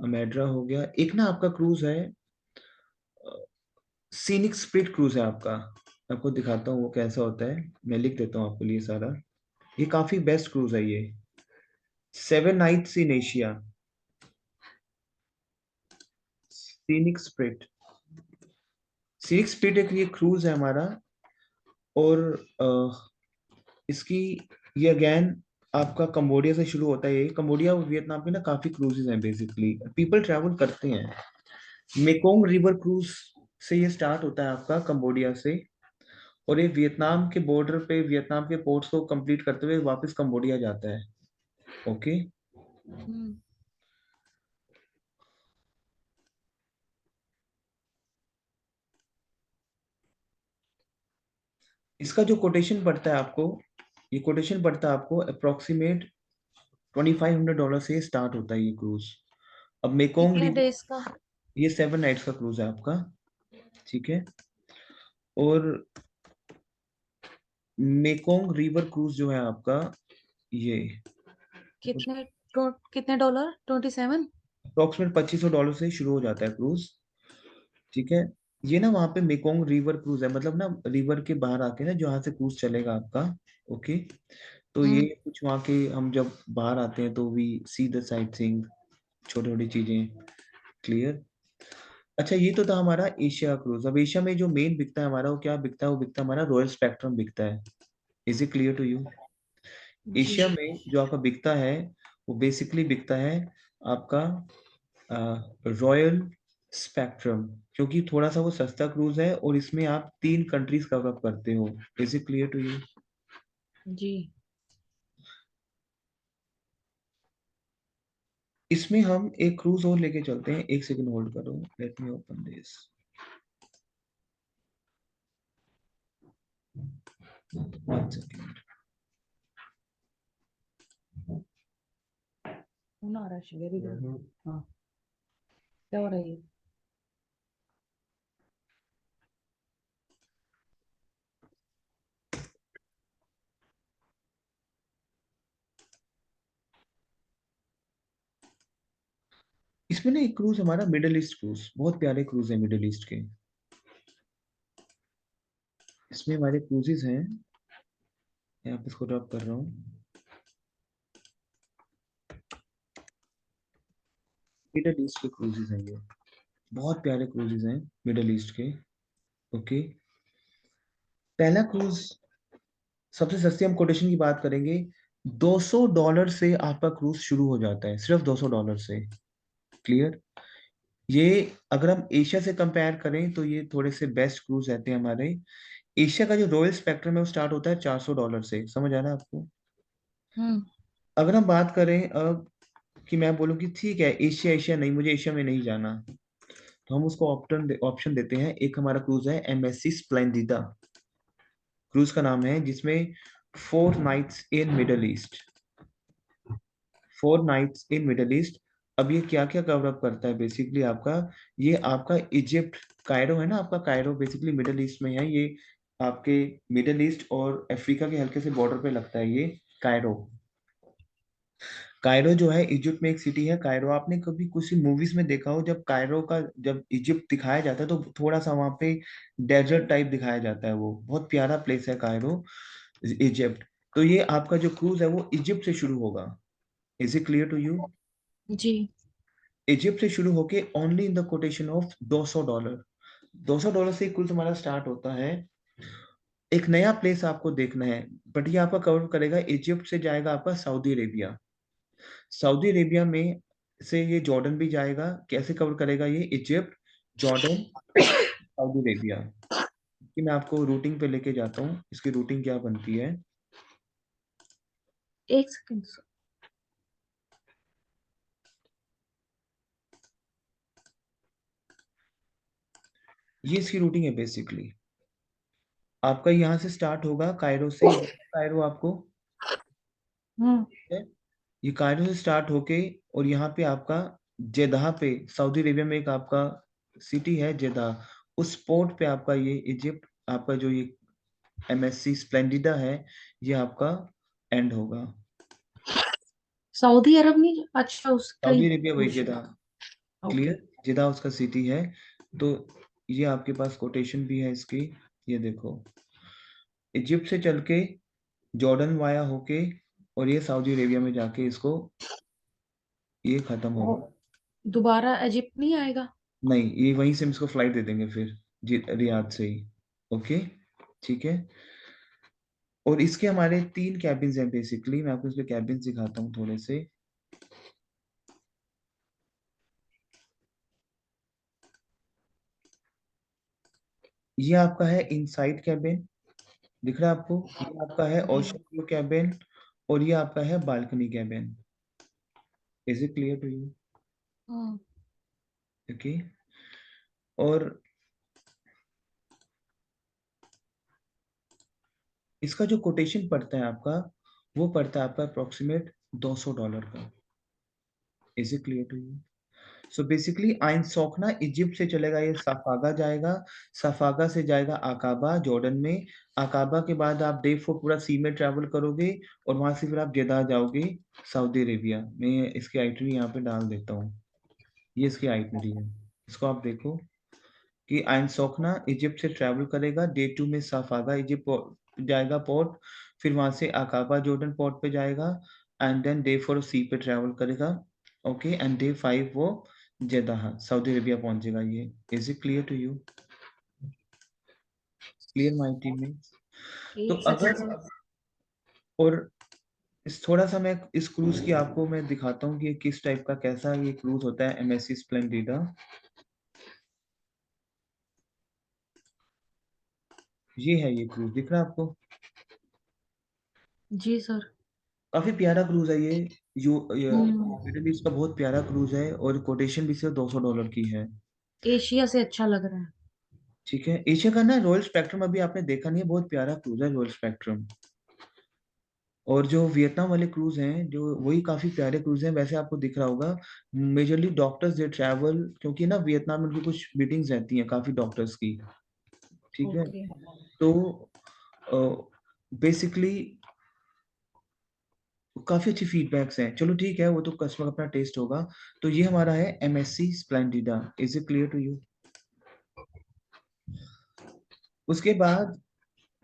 अमेड्रा हो गया, एक ना आपका क्रूज है, सीनिक स्प्रिट क्रूज है आपका। आपको दिखाता हूँ वो कैसा होता है, मैं लिख देता हूँ आपके लिए सारा। ये काफी बेस्ट क्रूज है ये, 7 nights in Asia, scenic spirit. Scenic spirit एक ये क्रूज है हमारा। और इसकी, ये अगेन आपका कंबोडिया से शुरू होता है। ये कंबोडिया और वियतनाम के ना काफी क्रूजेज हैं, बेसिकली पीपल ट्रैवल करते हैं। मेकोंग रिवर क्रूज से ये स्टार्ट होता है आपका कंबोडिया से, और ये वियतनाम के बॉर्डर पे वियतनाम के पोर्ट्स को कंप्लीट करते हुए वापस कंबोडिया जाता है। ओके। हम्म। इसका जो कोटेशन पड़ता है आपको, ये कोटेशन पड़ता है आपको अप्रोक्सीमेट $2,500 से स्टार्ट होता है ये क्रूज। अब मेकोंग कितने रिवर, डेज का? ये 7 नाइट्स का क्रूज है आपका। ठीक है। और मेकोंग रिवर क्रूज जो है आपका, ये कितने कितने डॉलर? 27? अप्रोक्सीमेट $2,500 से शुरू हो जाता है क्रूज। ठीक है। ये ना वहाँ पे मेकोंग रिवर क्रूज है, मतलब ना रिवर के बाहर आके ना जहाँ से क्रूज चलेगा आपका। ओके। तो ये हम्म। कुछ वहाँ के, हम जब बाहर आते हैं तो we see the sightseeing, छोटी छोटी चीजें। क्लियर। अच्छा ये तो था हमारा एशिया क्रूज। अब एशिया में जो मेन बिकता है हमारा, वो क्या बिकता है, वो बिकता है हमारा रॉयल स्पेक्ट्रम बिकता है। Is it clear to you? जी। एशिया में जो आपका बिकता है वो बेसिकली बिकता है आपका रॉयल स्पेक्ट्रम, क्योंकि थोड़ा सा वो सस्ता क्रूज है और इसमें आप 3 कंट्रीज कवर अप करते हो। Is it clear to you? जी। इसमें हम एक क्रूज और लेके चलते हैं, एक सेकंड होल्ड करो, let me open this. 1 second. कौन आ रहा है? Very good. हाँ। क्या हो रहा है ये? इसमें ना एक क्रूज हमारा मिडिल ईस्ट क्रूज, बहुत प्यारे क्रूज है मिडिल ईस्ट के। इसमें हमारे क्रूजेज हैं, यहाँ पे इसको ड्रॉप कर रहा हूँ। मिडिल ईस्ट के क्रूजेज हैं ये, बहुत प्यारे क्रूजेज हैं मिडिल ईस्ट के। ओके। पहला क्रूज, सबसे सस्ती हम कोटेशन की बात करेंगे, $200 से आपका क्रूज शुरू हो जाता है, सिर्फ $200 से। क्लियर। ये अगर हम एशिया से कंपेयर करें तो ये थोड़े से बेस्ट क्रूज रहते हैं हमारे। एशिया का जो रॉयल स्पेक्ट्रम है वो स्टार्ट होता है $400 से, समझ आ रहा है आपको? हम्म। अगर हम बात करें अब कि मैं बोलूँ कि ठीक है एशिया एशिया नहीं, मुझे एशिया में नहीं जाना, तो हम उसको ऑप्शन देते हैं। एक हमारा क्रूज है MSC स्प्लेंडिडा, क्रूज का नाम है, जिसमें 4 nights in Middle East, 4 nights in Middle East. अब ये क्या क्या कवर अप करता है बेसिकली आपका, ये आपका इजिप्ट, कायरो है ना आपका, कायरो बेसिकली मिडल ईस्ट में है ये, आपके मिडल ईस्ट और अफ्रीका के हल्के से बॉर्डर पे लगता है ये कायरो। कायरो जो है इजिप्ट में एक सिटी है कायरो। आपने कभी किसी मूवीज में देखा हो, जब कायरो का, जब इजिप्ट दिखाया जाता है तो थोड़ा सा वहाँ पे डेजर्ट टाइप दिखाया जाता है, वो बहुत प्यारा प्लेस है कायरो। इजिप्ट। तो ये आपका जो क्रूज है वो इजिप्ट से शुरू होगा। Is it clear to you? जी। इजिप्ट से शुरू होके only in the quotation of $200। $200 से कुल तुम्हारा स्टार्ट होता है। एक नया प्लेस आपको देखना है, बट ये आपका कवर करेगा, इजिप्ट से जाएगा आपका सऊदी अरेबिया। सऊदी अरेबिया में से ये जॉर्डन भी जाएगा। कैसे कवर करेगा ये? इजिप्ट, जॉर्डन, सऊदी अरेबिया कि मैं आपको रूटिंग पे लेके जाता हूँ, इसकी रूटिंग क्या बनती है। एक सेकंड सर। ये इसकी रूटिंग है बेसिकली। आपका यहाँ से स्टार्ट होगा कायरो से, कायरो आपको, हम्म। ठीक है? ये कायरो से स्टार्ट होके और यहाँ पे आपका जेदाह पे, सऊदी अरेबिया में एक आपका सिटी है जेदाह, उस पोर्ट पे आपका ये इजिप्ट, आपका जो ये MSC स्प्लेंडिडा है, ये आपका एंड होगा। सऊदी अरब नहीं, अच्छा उसका ही सऊदी अरेबिया वही क्रूज। जेदाह। ओके। क्लियर? जेदाह उसका सिटी है। तो ये आपके पास कोटेशन भी है इसकी, ये देखो, इजिप्ट से चल के जॉर्डन वाया होके और ये सऊदी अरेबिया में जाके इसको ये खत्म वो होगा। दोबारा इजिप्ट नहीं आएगा? नहीं, ये वहीं से हम इसको फ्लाइट दे देंगे फिर, रियाद से ही। ओके, ठीक है। और इसके हमारे 3 कैबिन्स हैं बेसिकली, मैं आपको इसके कैबिन्स दिखाता हूँ थोड़े से। ये आपका है इनसाइड कैबिन, दिख रहा है आपको? ये आपका है जी। ओशन व्यू कैबिन, और ये आपका है balcony cabin. Is it clear to you? हाँ। ओके। और इसका जो कोटेशन पड़ता है आपका, वो पड़ता है आपका अप्रोक्सीमेट $200 का। Is it clear to you? So basically Ain Sokhna Egypt से चलेगा, ये सफागा जाएगा, सफागा से जाएगा अकाबा जॉर्डन में, अकाबा के बाद आप डे 4 पूरा सी में ट्रैवल करोगे और वहां से फिर आप जेदा जाओगे सऊदी अरेबिया। मैं इसकी आइटनरी यहाँ पे डाल देता हूँ, ये इसकी आइटनरी है, इसको आप देखो कि आइन सोखना इजिप्ट से ट्रैवल करेगा, डे 2 में सफागा इजिप्ट जाएगा पोर्ट, फिर वहां से अकाबा जॉर्डन पोर्ट पे जाएगा, एंड देन डे 4 सी पे ट्रैवल करेगा। ओके, एंड डे 5 वो जेदाह सऊदी अरेबिया पहुंचेगा। ये is it clear to you? Clear my teammates? तो एक सेकंड अगर, सर। और इस थोड़ा सा मैं इस क्रूज की आपको मैं दिखाता हूँ कि ये किस टाइप का, कैसा ये क्रूज होता है MSC स्प्लेंडिडा। ये है, ये क्रूज दिख रहा है आपको? जी सर। काफी प्यारा क्रूज है ये। हम्म। मिडिल ईस्ट का बहुत प्यारा क्रूज है और कोटेशन भी सिर्फ $200 की है। एशिया से अच्छा लग रहा है। ठीक है, एशिया का ना रॉयल स्पेक्ट्रम अभी आपने देखा नहीं है, बहुत प्यारा क्रूज है रॉयल स्पेक्ट्रम। और जो वियतनाम वाले क्रूज हैं, जो वही काफी प्यारे क्रूज हैं, वैसे आपको दिख रहा होगा। मेजरली डॉक्टर्स दे ट्रैवल, क्योंकि ना वियतनाम में उनकी कुछ मीटिंग्स रहती हैं काफी डॉक्टर्स की। ठीक है। ओके। तो बेसिकली काफी अच्छी फीडबैक्स हैं। चलो ठीक है, वो तो कस्टमर अपना टेस्ट होगा। तो ये हमारा है MSC Splendida. Is it clear to you? उसके बाद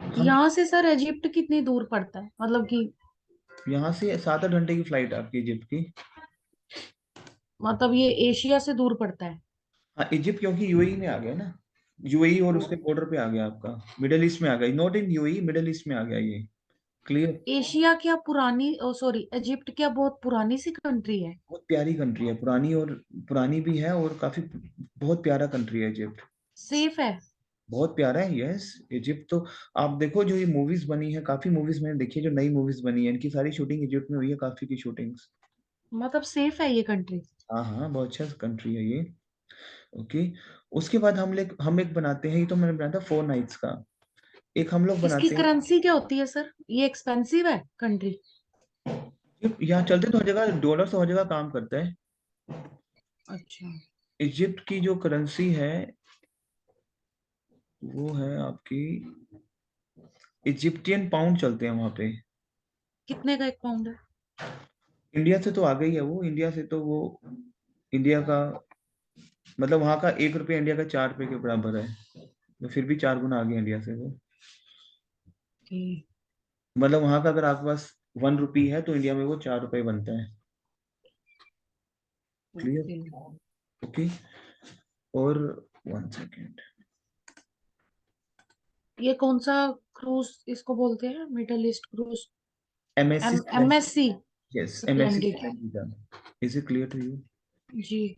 हम, यहाँ से सर इजिप्ट कितनी दूर पड़ता है, मतलब कि? यहाँ से 7-8 घंटे की फ्लाइट है आपकी इजिप्ट की। मतलब ये एशिया से दूर पड़ता है? हाँ, इजिप्ट क्योंकि UAE में आ गया ना, UAE और उसके बॉर्डर पे आ गया आपका, मिडिल ईस्ट में आ गया, not in UAE, middle east में आ गया ये। क्लियर? एशिया क्या पुरानी, ओ सॉरी, इजिप्ट क्या बहुत पुरानी सी कंट्री है? बहुत प्यारी कंट्री है, पुरानी, और पुरानी भी है और काफी बहुत प्यारा कंट्री है इजिप्ट। सेफ है? बहुत प्यारा है, यस। इजिप्ट तो आप देखो, जो ये मूवीज बनी है, काफी मूवीज मैंने देखी है, जो नई मूवीज बनी है इनकी सारी शूटिंग इजिप्ट में हुई है, काफी की शूटिंग्स। मतलब सेफ है ये कंट्री? हाँ हाँ, बहुत अच्छा कंट्री है ये। ओके। उसके बाद हम एक बनाते हैं, ये तो मैंने बनाया था 4 नाइट्स का। एक हम लोग इसकी बनाते हैं, करेंसी क्या होती है सर? ये एक्सपेंसिव है कंट्री? यहाँ चलते तो हर जगह डॉलर से हर जगह काम करता है। अच्छा। इजिप्ट की जो करेंसी है वो है आपकी, इजिप्टियन पाउंड चलते हैं वहां पे। कितने का एक पाउंड है? इंडिया से तो आ गई है वो, इंडिया से तो वो, इंडिया का मतलब वहां का ₹1 इंडिया का ₹4 के बराबर है, तो फिर भी 4 गुना आ गया इंडिया से वो। ओके। मतलब वहां का अगर आपके पास 1 रुपी है तो इंडिया में वो 4 रुपए बनता है। क्लियर? ओके। ओके। और 1 सेकेंड। ये कौन सा क्रूज इसको बोलते हैं, middle east cruise? MSC. MSC yes, MSC Splendid. Splendida. Is it clear to you? जी।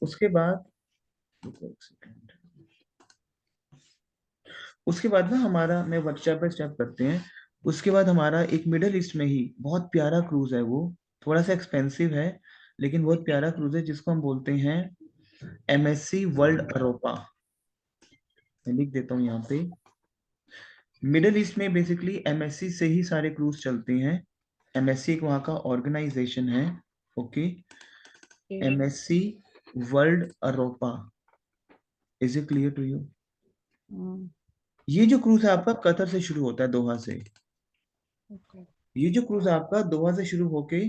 उसके बाद, रुको एक सेकेंड। उसके बाद ना हमारा, मैं स्टेप बाय स्टेप करते हैं। उसके बाद हमारा एक मिडल ईस्ट में ही बहुत प्यारा क्रूज है वो, थोड़ा सा एक्सपेंसिव है लेकिन बहुत प्यारा क्रूज है, जिसको हम बोलते हैं एमएससी वर्ल्ड अरोपा। मैं लिख देता हूँ यहाँ पे। मिडल ईस्ट में बेसिकली एमएससी से ही सारे क्रूज चलते हैं। एमएससी एक वहाँ का ऑर्गेनाइजेशन है। Okay. MSC World Europa. Is it clear to you? ये जो क्रूज है आपका कतर से शुरू होता है, दोहा से। ओके। ये जो क्रूज आपका दोहा से शुरू होके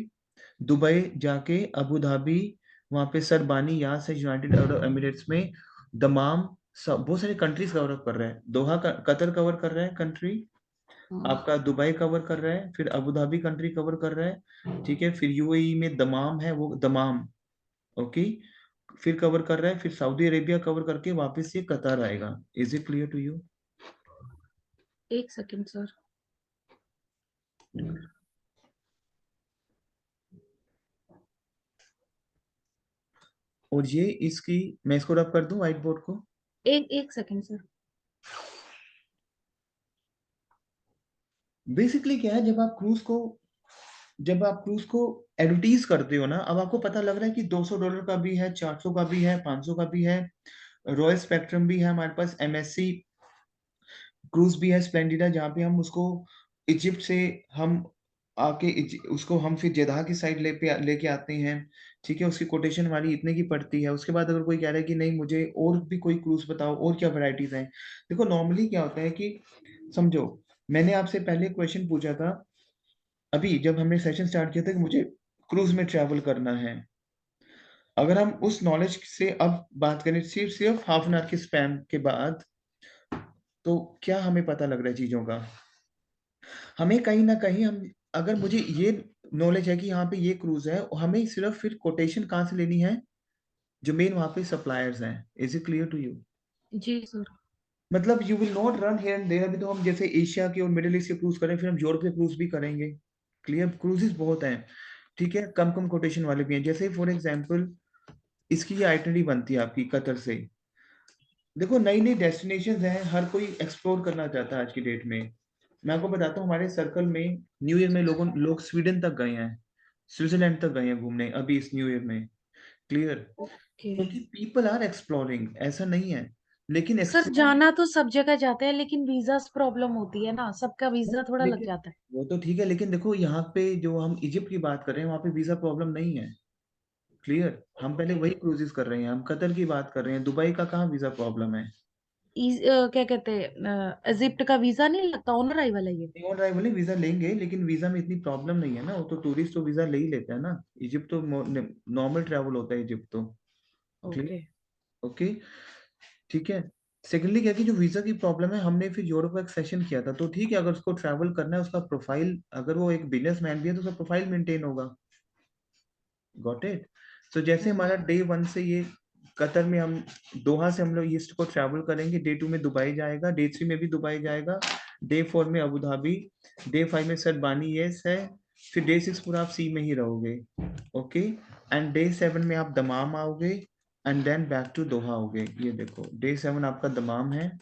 दुबई जाके अबू धाबी, वहां पे सरबानी, यहाँ से यूनाइटेड अरब एमिरेट्स में दमाम, सब बहुत सारी कंट्रीज कवर अप कर रहा है। दोहा का कतर कवर कर रहा है कंट्री, आपका दुबई कवर कर रहा है, फिर अबू धाबी कंट्री कवर कर रहा है, ठीक है, फिर यूएई में दमाम है, वो दमाम, ओके, फिर कवर कर रहा है, फिर सऊदी अरेबिया कवर करके वापस ये कतर आएगा। Is it clear to you? एक सेकंड सर। और ये इसकी, मैं इसको रब कर दूं व्हाइट बोर्ड को। एक एक सेकंड सर। बेसिकली क्या है, जब आप क्रूज को एडवर्टीज करते हो ना, अब आपको पता लग रहा है कि $200 का भी है, 400 का भी है, 500 का भी है, रॉयल स्पेक्ट्रम भी है हमारे पास, एमएससी क्रूज भी है स्प्लेंडिडा, जहाँ पे हम उसको इजिप्ट से हम उसको हम फिर जेदाह की साइड लेके आते हैं। ठीक है, उसकी कोटेशन हमारी इतने की पड़ती है। उसके बाद अगर कोई कह रहा है कि नहीं मुझे और भी कोई क्रूज बताओ, और क्या वैरायटीज हैं। देखो नॉर्मली क्या होता है कि, समझो, मैंने आपसे पहले क्वेश्चन पूछा था अभी जब हमने सेशन स्टार्ट किया था कि मुझे क्रूज में ट्रैवल करना है। अगर हम उस नॉलेज से अब बात करें सिर्फ सिर्फ हाफ एन आवर के स्पैम के बाद, तो क्या हमें पता लग रहा है चीजों का? हमें कहीं ना कहीं हम, अगर मुझे ये नॉलेज है कि यहाँ पे ये क्रूज है, हमें सिर्फ फिर कोटेशन कहाँ से लेनी है? जो मेन वहाँ पे सप्लायर्स हैं। Is it clear to you? जी सर। मतलब you will not run here and there. अभी तो हम जैसे एशिया के और मिडिल ईस्ट के क्रूज करें, फिर हम यूरोप के क्रूज भी करेंगे। क्लियर? क्रूजेस बहुत हैं, ठीक है, कम कम कोटेशन वाले भी हैं। जैसे फॉर एग्जांपल इसकी ये आइटनरी बनती है आपकी कतर से। देखो नई नई डेस्टिनेशंस हैं, हर कोई एक्सप्लोर करना चाहता है आज की डेट में। मैं आपको बताता हूँ, हमारे सर्कल में न्यू ईयर में लोग स्वीडन तक गए हैं, स्विट्जरलैंड तक गए हैं घूमने अभी इस न्यू ईयर में। क्लियर? ओके। क्योंकि पीपल आर एक्सप्लोरिंग, ऐसा नहीं है, लेकिन सर एक्सप्लोर। जाना तो सब जगह जाते हैं, लेकिन वीजा प्रॉब्लम होती है ना, सबका वीजा थोड़ा लग लेकिन जाता है। वो तो ठीक है, लेकिन देखो यहाँ पे जो हम इजिप्ट की बात कर रहे हैं वहां पे वीजा प्रॉब्लम नहीं है। क्लियर? हम पहले ओके। वही क्रूजेस कर रहे हैं, हम कतर की बात कर रहे हैं, दुबई का कहाँ वीजा प्रॉब्लम है? क्या कहते हैं, इजिप्ट का वीजा नहीं लगता, ऑन अराइवल है ये। ऑन अराइवल ही वीजा लेंगे, लेकिन वीजा में इतनी प्रॉब्लम नहीं है ना, वो तो टूरिस्ट तो वीजा ले ही लेता है ना। इजिप्ट तो नॉर्मल ट्रैवल होता है इजिप्ट तो। क्लियर? ओके। ओके, ठीक है। सेकेंडली क्या कि जो वीजा की प्रॉब्लम है, हमने फिर यूरोप का एक सेशन किया था, तो ठीक है, अगर उसको ट्रैवल करना है, उसका प्रोफाइल, अगर वो एक बिजनेस मैन भी है तो उसका प्रोफाइल मेंटेन होगा। Got it? तो जैसे हम्म। हमारा डे 1 से ये कतर में हम, दोहा से हम लोग ईस्ट को ट्रैवल करेंगे, डे 2 में दुबई जाएगा, डे 3 में भी दुबई जाएगा, डे 4 में अबू धाबी, डे 5 में सरबानी यस है, फिर डे 6 पूरा आप सी में ही रहोगे। ओके। एंड डे 7 में आप दमाम आओगे, and then back to Doha आओगे। ये देखो डे 7 आपका दमाम है,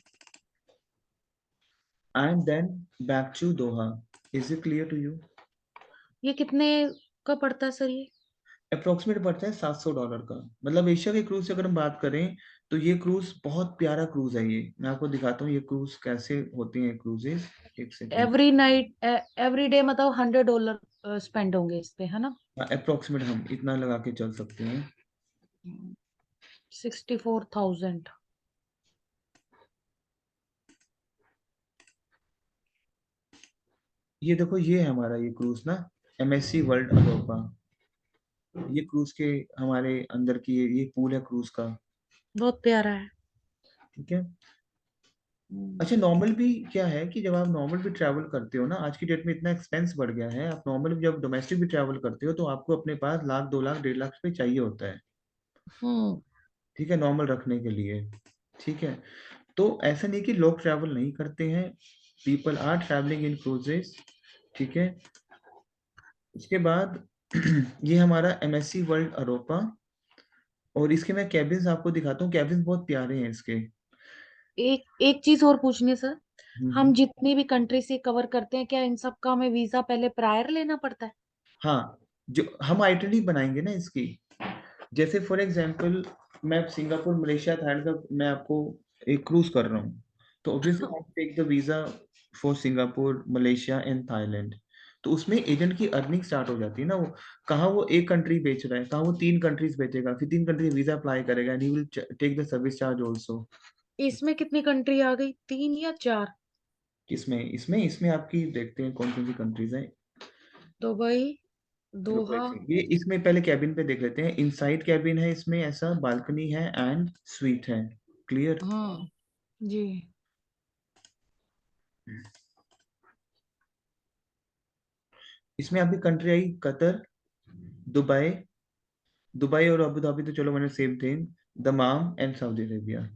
and then back to Doha. Is it clear to you? ये कितने का पड़ता है सर ये? अप्रोक्सीमेट पड़ता है $700 का। मतलब एशिया के क्रूज से अगर हम बात करें तो ये क्रूज बहुत प्यारा क्रूज है। ये मैं आपको दिखाता हूँ ये क्रूज कैसे होते हैं क्रूजेस। एक second. Every night, every day मतलब $100 स्पेंड होंगे इस पे, है ना? अप्रोक्सीमेट हम इतना लगा के चल सकते हैं। 64,000। ये देखो ये है हमारा ये क्रूज ना, एमएससी वर्ल्ड अलोपा। ये क्रूज के हमारे अंदर की ये पूल है क्रूज का। बहुत प्यारा है। ठीक है। हम्म। अच्छा, नॉर्मल भी क्या है कि जब आप नॉर्मल भी ट्रैवल करते हो ना, आज की डेट में इतना एक्सपेंस बढ़ गया है, आप नॉर्मल भी जब डोमेस्टिक भी ट्रैवल करते हो तो आपको अपने पास लाख, 2 लाख, 1.5 लाख रुपए चाहिए होता है, हम्म। ठीक है, नॉर्मल रखने के लिए। ठीक है, तो ऐसा नहीं कि लोग ट्रैवल नहीं करते हैं, people are travelling in cruises. ठीक है, उसके बाद ये हमारा एमएससी वर्ल्ड अरोपा, और इसके मैं कैबिन्स आपको दिखाता हूँ, कैबिन्स बहुत प्यारे हैं इसके। एक एक चीज और पूछनी है सर। हम हम्म। जितनी भी कंट्री से कवर करते हैं, क्या इन सब का हमें वीजा पहले प्रायर लेना पड़ता है? हाँ, जो हम आइटनरी बनाएंगे ना इसकी, जैसे फॉर एग्जांपल मैं सिंगापुर, मलेशिया, थाईलैंड का मैं आपको एक क्रूज कर रहा हूँ, तो obviously I take the visa for Singapore, Malaysia and Thailand. तो उसमें एजेंट की अर्निंग स्टार्ट हो जाती है ना, वो कहाँ वो एक कंट्री बेच रहा है, कहाँ वो 3 कंट्रीज बेचेगा, फिर 3 कंट्री वीजा अप्लाई करेगा, and he will take the service charge also. इसमें कितनी कंट्री आ गई, 3 या 4? किसमें? इसमें इसमें आपकी देखते हैं कौन कौन सी कंट्रीज हैं। दुबई, रुको दोहा। एक सेकंड, ये इसमें पहले कैबिन पे देख लेते हैं। इनसाइड कैबिन है इसमें, ऐसा बालकनी है एंड स्वीट है। क्लियर। हाँ जी। इसमें आपकी कंट्री आई कतर, दुबई, दुबई और अबू धाबी तो चलो मैंने same thing, Dammam and Saudi Arabia.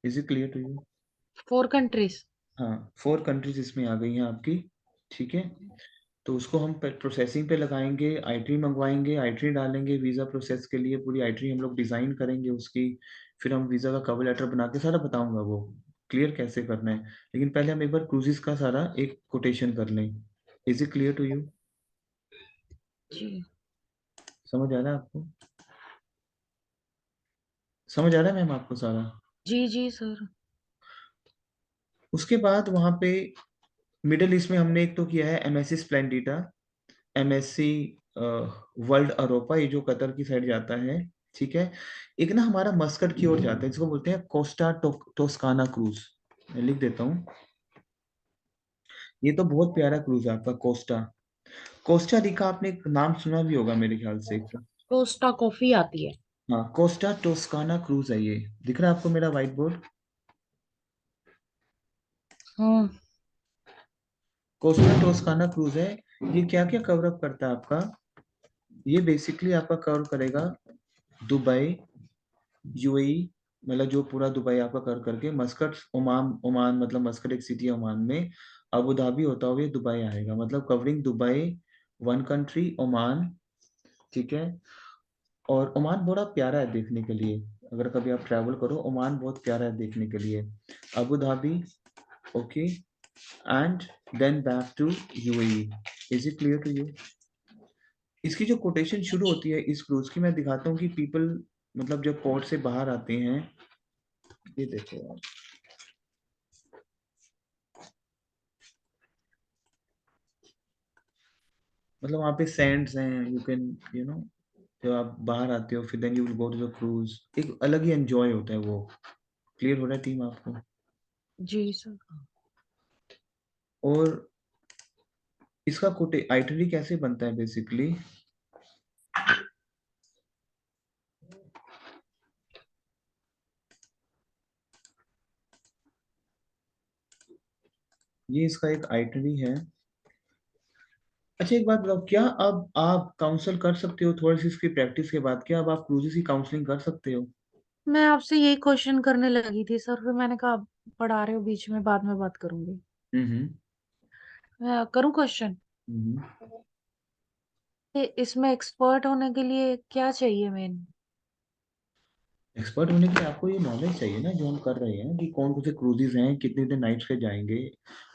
Is it clear to you? 4 countries. हाँ, 4 कंट्रीज इसमें आ गई हैं आपकी। ठीक है, तो उसको हम प्रोसेसिंग पे लगाएंगे, आईटी मंगवाएंगे, आईटी डालेंगे वीज़ा प्रोसेस के लिए, पूरी आईटी हम लोग डिज़ाइन करेंगे उसकी, फिर हम वीज़ा का कवर लेटर बना के सारा बताऊंगा वो क्लियर कैसे करना है। लेकिन पहले हम एक बार क्रूजिस का सारा एक कोटेशन कर लें। Is it clear to you? जी समझ आ रहा है आपको? समझ आ रहा है मैम आपको सारा? जी जी सर। उसके बाद वहाँ पे मिडल ईस्ट में हमने एक तो किया है एमएससी स्प्लेंडिटा, एमएससी वर्ल्ड अरोपा, ये जो कतर की साइड जाता है। ठीक है, एक ना हमारा मस्कट की ओर जाता है, इसको बोलते हैं कोस्टा टोस्काना क्रूज। मैं लिख देता हूँ, ये तो बहुत प्यारा क्रूज है आपका कोस्टा, कोस्टा रिका, आपने एक नाम सुना भी होगा मेरे ख्याल से एक। कोस्टा कॉफी आती है। हाँ, कोस्टा टोस्काना क्रूज है ये, दिख रहा है आपको मेरा व्हाइट बोर्ड? हाँ। कोस्टा टोस्काना क्रूज है। ये क्या क्या कवर अप करता है आपका? ये बेसिकली आपका कवर करेगा दुबई, यूएई, मतलब जो पूरा दुबई आपका कर करके, मस्कट ओमान, ओमान मतलब मस्कट एक सिटी है ओमान में, अबू धाबी होता हुआ ये दुबई आएगा, मतलब कवरिंग दुबई, 1 कंट्री ओमान। ठीक है, और ओमान बड़ा प्यारा है देखने के लिए, अगर कभी आप ट्रैवल करो, ओमान बहुत प्यारा है देखने के लिए। Abu Dhabi, okay, and then back to UAE. Is it clear to you? इसकी जो कोटेशन शुरू होती है इस क्रूज की, मैं दिखाता हूँ कि पीपल मतलब जब पोर्ट से बाहर आते हैं, ये देखो आप, मतलब वहाँ पे सैंड्स हैं, यू कैन यू नो, जब आप बाहर आते हो फिर then you will go to the cruise, एक अलग ही एंजॉय होता है वो। क्लियर हो रहा है टीम आपको? जी सर। और इसका कोटे आइटनरी कैसे बनता है बेसिकली, ये इसका एक आइटनरी है। अच्छा एक बात बताओ, क्या अब आप काउंसल कर सकते हो थोड़ी सी इसकी प्रैक्टिस के बाद, क्या अब आप क्रूजेस की काउंसलिंग कर सकते हो? मैं आपसे यही क्वेश्चन करने लगी थी सर, फिर मैंने कहा आप पढ़ा रहे हो बीच में, बाद में बात करूंगी। हम्म। मैं करूँ क्वेश्चन? हम्म। इसमें एक्सपर्ट होने के लिए क्या चाहिए मेन? एक्सपर्ट होने के लिए आपको ये नॉलेज चाहिए ना जो हम कर रहे हैं, कि कौन कौन से क्रूजेज हैं, कितने दिन नाइट्स के जाएंगे।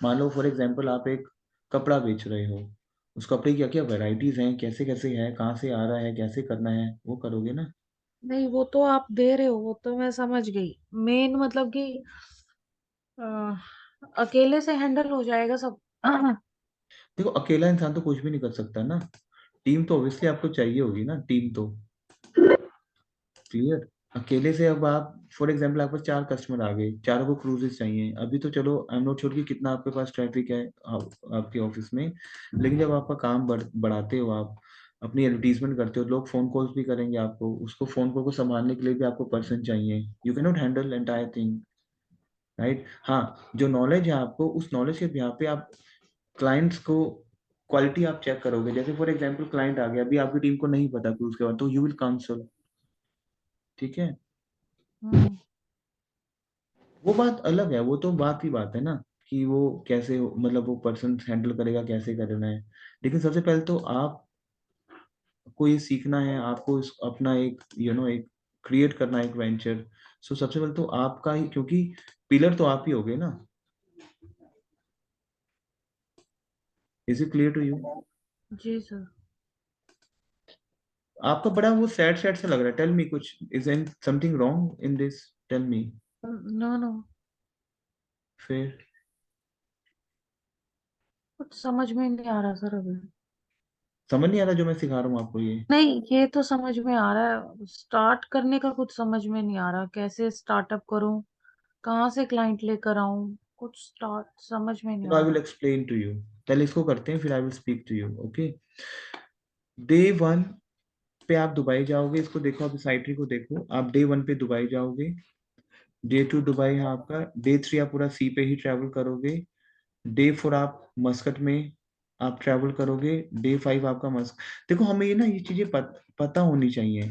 मान लो फॉर एग्जांपल आप एक कपड़ा बेच रहे हो, उस कपड़े की क्या क्या वैरायटीज हैं, कैसे कैसे है, कहाँ से आ रहा है, कैसे करना है, वो करोगे ना। नहीं, वो तो आप दे रहे हो, वो तो मैं समझ गई। मेन मतलब कि अ, अकेले से हैंडल हो जाएगा सब? देखो, अकेला इंसान तो कुछ भी नहीं कर सकता ना, टीम तो ऑब्वियसली आपको चाहिए होगी ना, टीम तो। क्लियर। अकेले से अब आप फॉर एग्जांपल आपके 4 कस्टमर आ गए, चारों को क्रूजेस चाहिए, अभी तो चलो आई एम नॉट श्योर कि कितना आपके पास ट्रैफिक है आपके ऑफिस में, लेकिन जब आपका काम बढ़ाते हो, आप अपनी एडवर्टीजमेंट करते हो, लोग फोन कॉल्स भी करेंगे आपको, उसको फोन कॉल को संभालने के लिए भी आपको पर्सन चाहिए, you can not handle entire thing, right. हाँ, जो नॉलेज है आपको, उस नॉलेज के यहाँ पे आप क्लाइंट्स को क्वालिटी आप चेक करोगे। जैसे फॉर एग्जांपल क्लाइंट आ गया, अभी आपकी टीम को नहीं पता कि उसके बाद, तो यू विल काउंसल। ठीक है, हम्म। वो बात अलग है, वो तो बात की बात है ना, कि वो कैसे, मतलब वो पर्सन हैंडल करेगा, कैसे करना है। लेकिन सबसे पहले तो आप को ये सीखना है, आपको अपना एक एक क्रिएट करना है एक वेंचर। सो सबसे पहले तो आपका ही, क्योंकि पिलर तो आप ही होगे ना। Is it clear to you? जी सर। आपका बड़ा वो सैड सैड सा लग रहा है। टेल मी, कुछ is an something wrong in this? Tell me. No no, फिर कुछ समझ में नहीं आ रहा सर अभी। समझ नहीं आ रहा जो मैं सिखा रहा हूँ आपको ये? नहीं, ये तो समझ में आ रहा है, स्टार्ट करने का कुछ समझ में नहीं आ रहा, कैसे स्टार्टअप करूं, कहाँ से क्लाइंट लेकर आऊं, कुछ स्टार्ट समझ में नहीं चलो, आ आई विल रहा। Explain to you. पहले इसको करते हैं, फिर I will speak to you, okay? Day one पे आप दुबई जाओगे, इसको देखो, आप इस आईटी को देखो। आप डे वन पे दुबई जाओगे, डे टू दुबई है आपका, डे थ्री आप पूरा सी पे ही ट्रैवल करोगे, डे फोर आप मस्कट में आप ट्रैवल करोगे, डे फाइव आपका मस्क। देखो, हमें ये ना ये चीजें पता होनी चाहिए,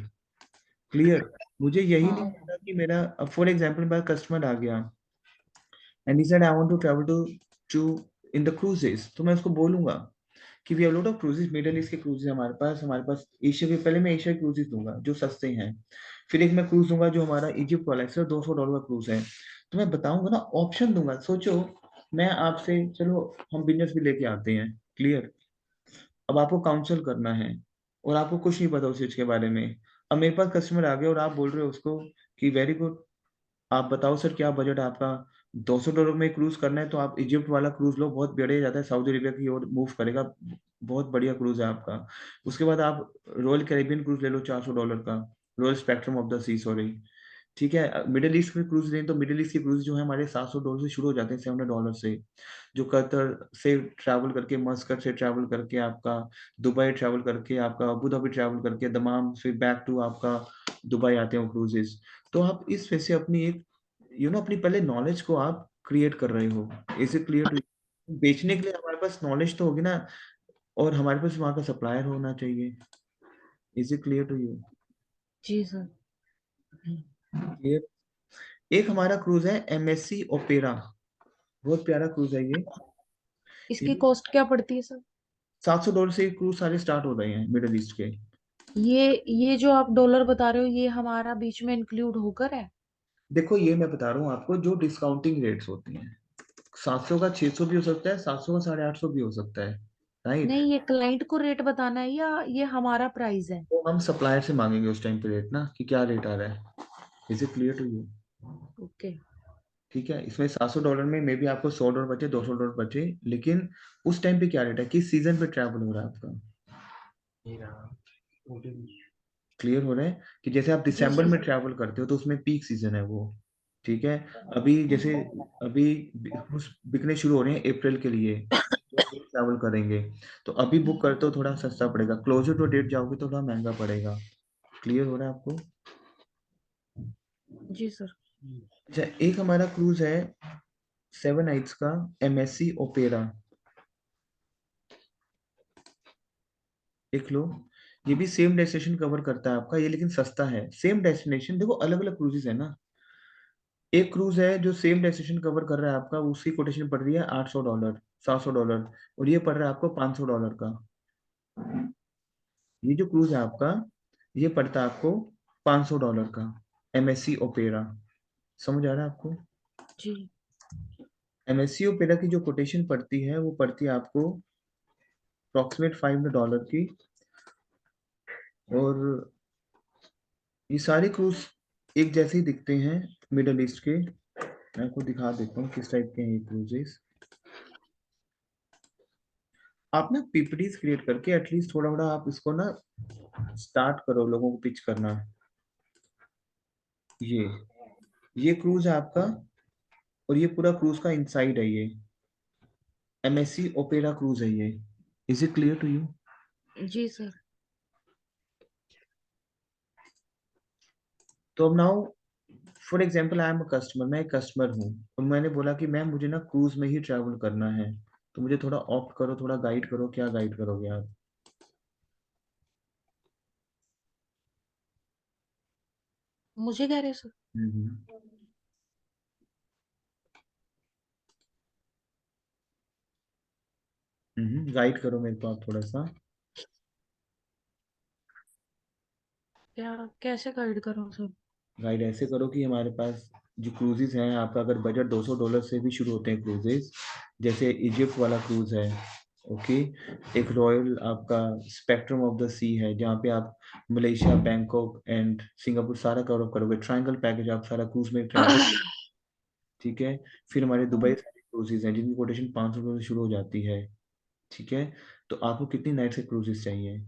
क्लियर। मुझे यही नहीं हाँ। पता कि मेरा, फॉर एग्जाम्पल मेरा कस्टमर आ गया and he said I want to travel to in the cruises, तो मैं उसको बोलूंगा कि we have lot of cruises, Middle East के क्रूजेस हमारे पास एशिया के, पहले मैं एशिया क्रूजेस दूंगा जो सस्ते हैं, फिर एक मैं क्रूज दूंगा जो हमारा इजिप्ट वाला है, सिर्फ $200 का क्रूज है। तो मैं बताऊंगा ना, ऑप्शन दूंगा। सोचो, मैं आपसे, चलो हम बिजनेस भी लेके आते हैं, क्लियर। अब आपको काउंसल करना है और आपको कुछ नहीं पता उस चीज के बारे में। अब मेरे पास कस्टमर आ गया और आप बोल रहे हो उसको कि वेरी गुड, आप बताओ सर क्या बजट है आपका, $200 में क्रूज करना है तो आप इजिप्ट वाला क्रूज लो, बहुत बढ़िया जाता है, सऊदी अरेबिया की ओर मूव करेगा, बहुत बढ़िया क्रूज है आपका। उसके बाद आप रॉयल कैरेबियन क्रूज ले लो, $400 का, Royal Spectrum of the Sea, sorry. ठीक है, मिडिल ईस्ट में क्रूज लें तो मिडिल ईस्ट के क्रूज जो है हमारे $700 से शुरू हो जाते हैं, $700 से, जो कतर से ट्रैवल करके, मस्कट से ट्रैवल करके आपका दुबई ट्रैवल करके, आपका अबू धाबी ट्रैवल करके दमाम से बैक टू आपका दुबई आते हैं क्रूजेस। तो आप इस वजह से अपनी एक अपनी पहले नॉलेज को आप क्रिएट कर रहे हो। Is it clear to? बेचने के लिए हमारे पास नॉलेज तो होगी ना, और हमारे पास वहाँ का सप्लायर होना चाहिए। Is it clear to you? जी सर। क्लियर। एक हमारा क्रूज है MSC ओपेरा, बहुत प्यारा क्रूज है ये। इसकी कॉस्ट क्या पड़ती है सर? $700 से क्रूज सारे स्टार्ट हो रहे हैं मिडिल ईस्ट के। ये जो आप डॉलर बता रहे हो, ये हमारा बीच में इंक्लूड होकर है? देखो, ये मैं बता रहा हूँ आपको जो डिस्काउंटिंग रेट्स होती हैं, 700 का 600 भी हो सकता है, 700 का 850 भी हो सकता है, राइट। नहीं, ये क्लाइंट को रेट बताना है या ये हमारा प्राइस है? तो हम सप्लायर से मांगेंगे उस टाइम पे रेट ना, कि क्या रेट आ रहा है। Is it clear to you? Okay. ठीक है, इसमें $700 में मे बी आपको $100 बचे, $200 बचे, लेकिन उस टाइम पे क्या रेट है, किस सीजन पे ट्रैवल हो रहा है आपका, क्लियर हो रहा है? कि जैसे आप जी दिसंबर जी में सर। ट्रैवल करते हो तो उसमें पीक सीजन है वो। ठीक है, अभी जैसे अभी बिकने शुरू हो रहे हैं अप्रैल के लिए, ट्रैवल करेंगे, तो अभी बुक करते हो थोड़ा सस्ता पड़ेगा, क्लोजर टू डेट जाओगे तो थोड़ा महंगा पड़ेगा। क्लियर हो रहा है आपको? जी सर। अच्छा, एक हमारा क्रूज है 7 नाइट्स का, MSC ओपेरा, देख लो। ये भी सेम डेस्टिनेशन कवर करता है आपका ये, लेकिन सस्ता है। सेम डेस्टिनेशन, देखो अलग अलग क्रूजेस है ना। एक क्रूज है जो सेम डेस्टिनेशन कवर कर रहा है आपका, उसकी कोटेशन पड़ रही है $800, $700, और ये पड़ रहा है आपको $500 का। ये जो क्रूज है आपका, ये पड़ता है आपको $500 का, MSC ओपेरा। समझ आ रहा है आपको? जी। MSC ओपेरा की जो कोटेशन पड़ती है वो पड़ती है आपको अप्रोक्सीमेट $500 की। और ये सारे क्रूज एक जैसे ही दिखते हैं मिडल ईस्ट के। मैं आपको दिखा देता हूँ किस टाइप के हैं ये क्रूजेस। आप ना पीपीटीज क्रिएट करके एटलीस्ट थोड़ा थोड़ा आप इसको ना स्टार्ट करो, लोगों को पिच करना। ये ये क्रूज है आपका, और ये पूरा क्रूज का इनसाइड है ये, MSC ओपेरा क्रूज है ये। Is it clear to you? जी सर। तो अब now for example I am a customer, मैं एक कस्टमर हूँ और मैंने बोला कि मैम मुझे ना क्रूज में ही ट्रैवल करना है, तो मुझे थोड़ा ऑप्ट करो, थोड़ा गाइड करो, क्या गाइड करोगे आप? मुझे कह रहे हो सर? हम्म। गाइड करो मेरे को आप थोड़ा सा। क्या, कैसे गाइड करूं सर? गाइड ऐसे करो कि हमारे पास जो क्रूजेज हैं, आपका अगर बजट $200 से भी शुरू होते हैं क्रूजेज, जैसे इजिप्ट वाला क्रूज है, ओके। एक रॉयल आपका स्पेक्ट्रम ऑफ द सी है, जहाँ पे आप मलेशिया, बैंकॉक एंड सिंगापुर सारा कवर करोगे, ट्रायंगल पैकेज, आप सारा क्रूज में ट्रैवल, ठीक है। फिर हमारे दुबई सारे क्रूजेज हैं जिनकी कोटेशन $500 से शुरू हो जाती है, ठीक है। तो आपको कितनी नाइट्स के क्रूजेज चाहिए?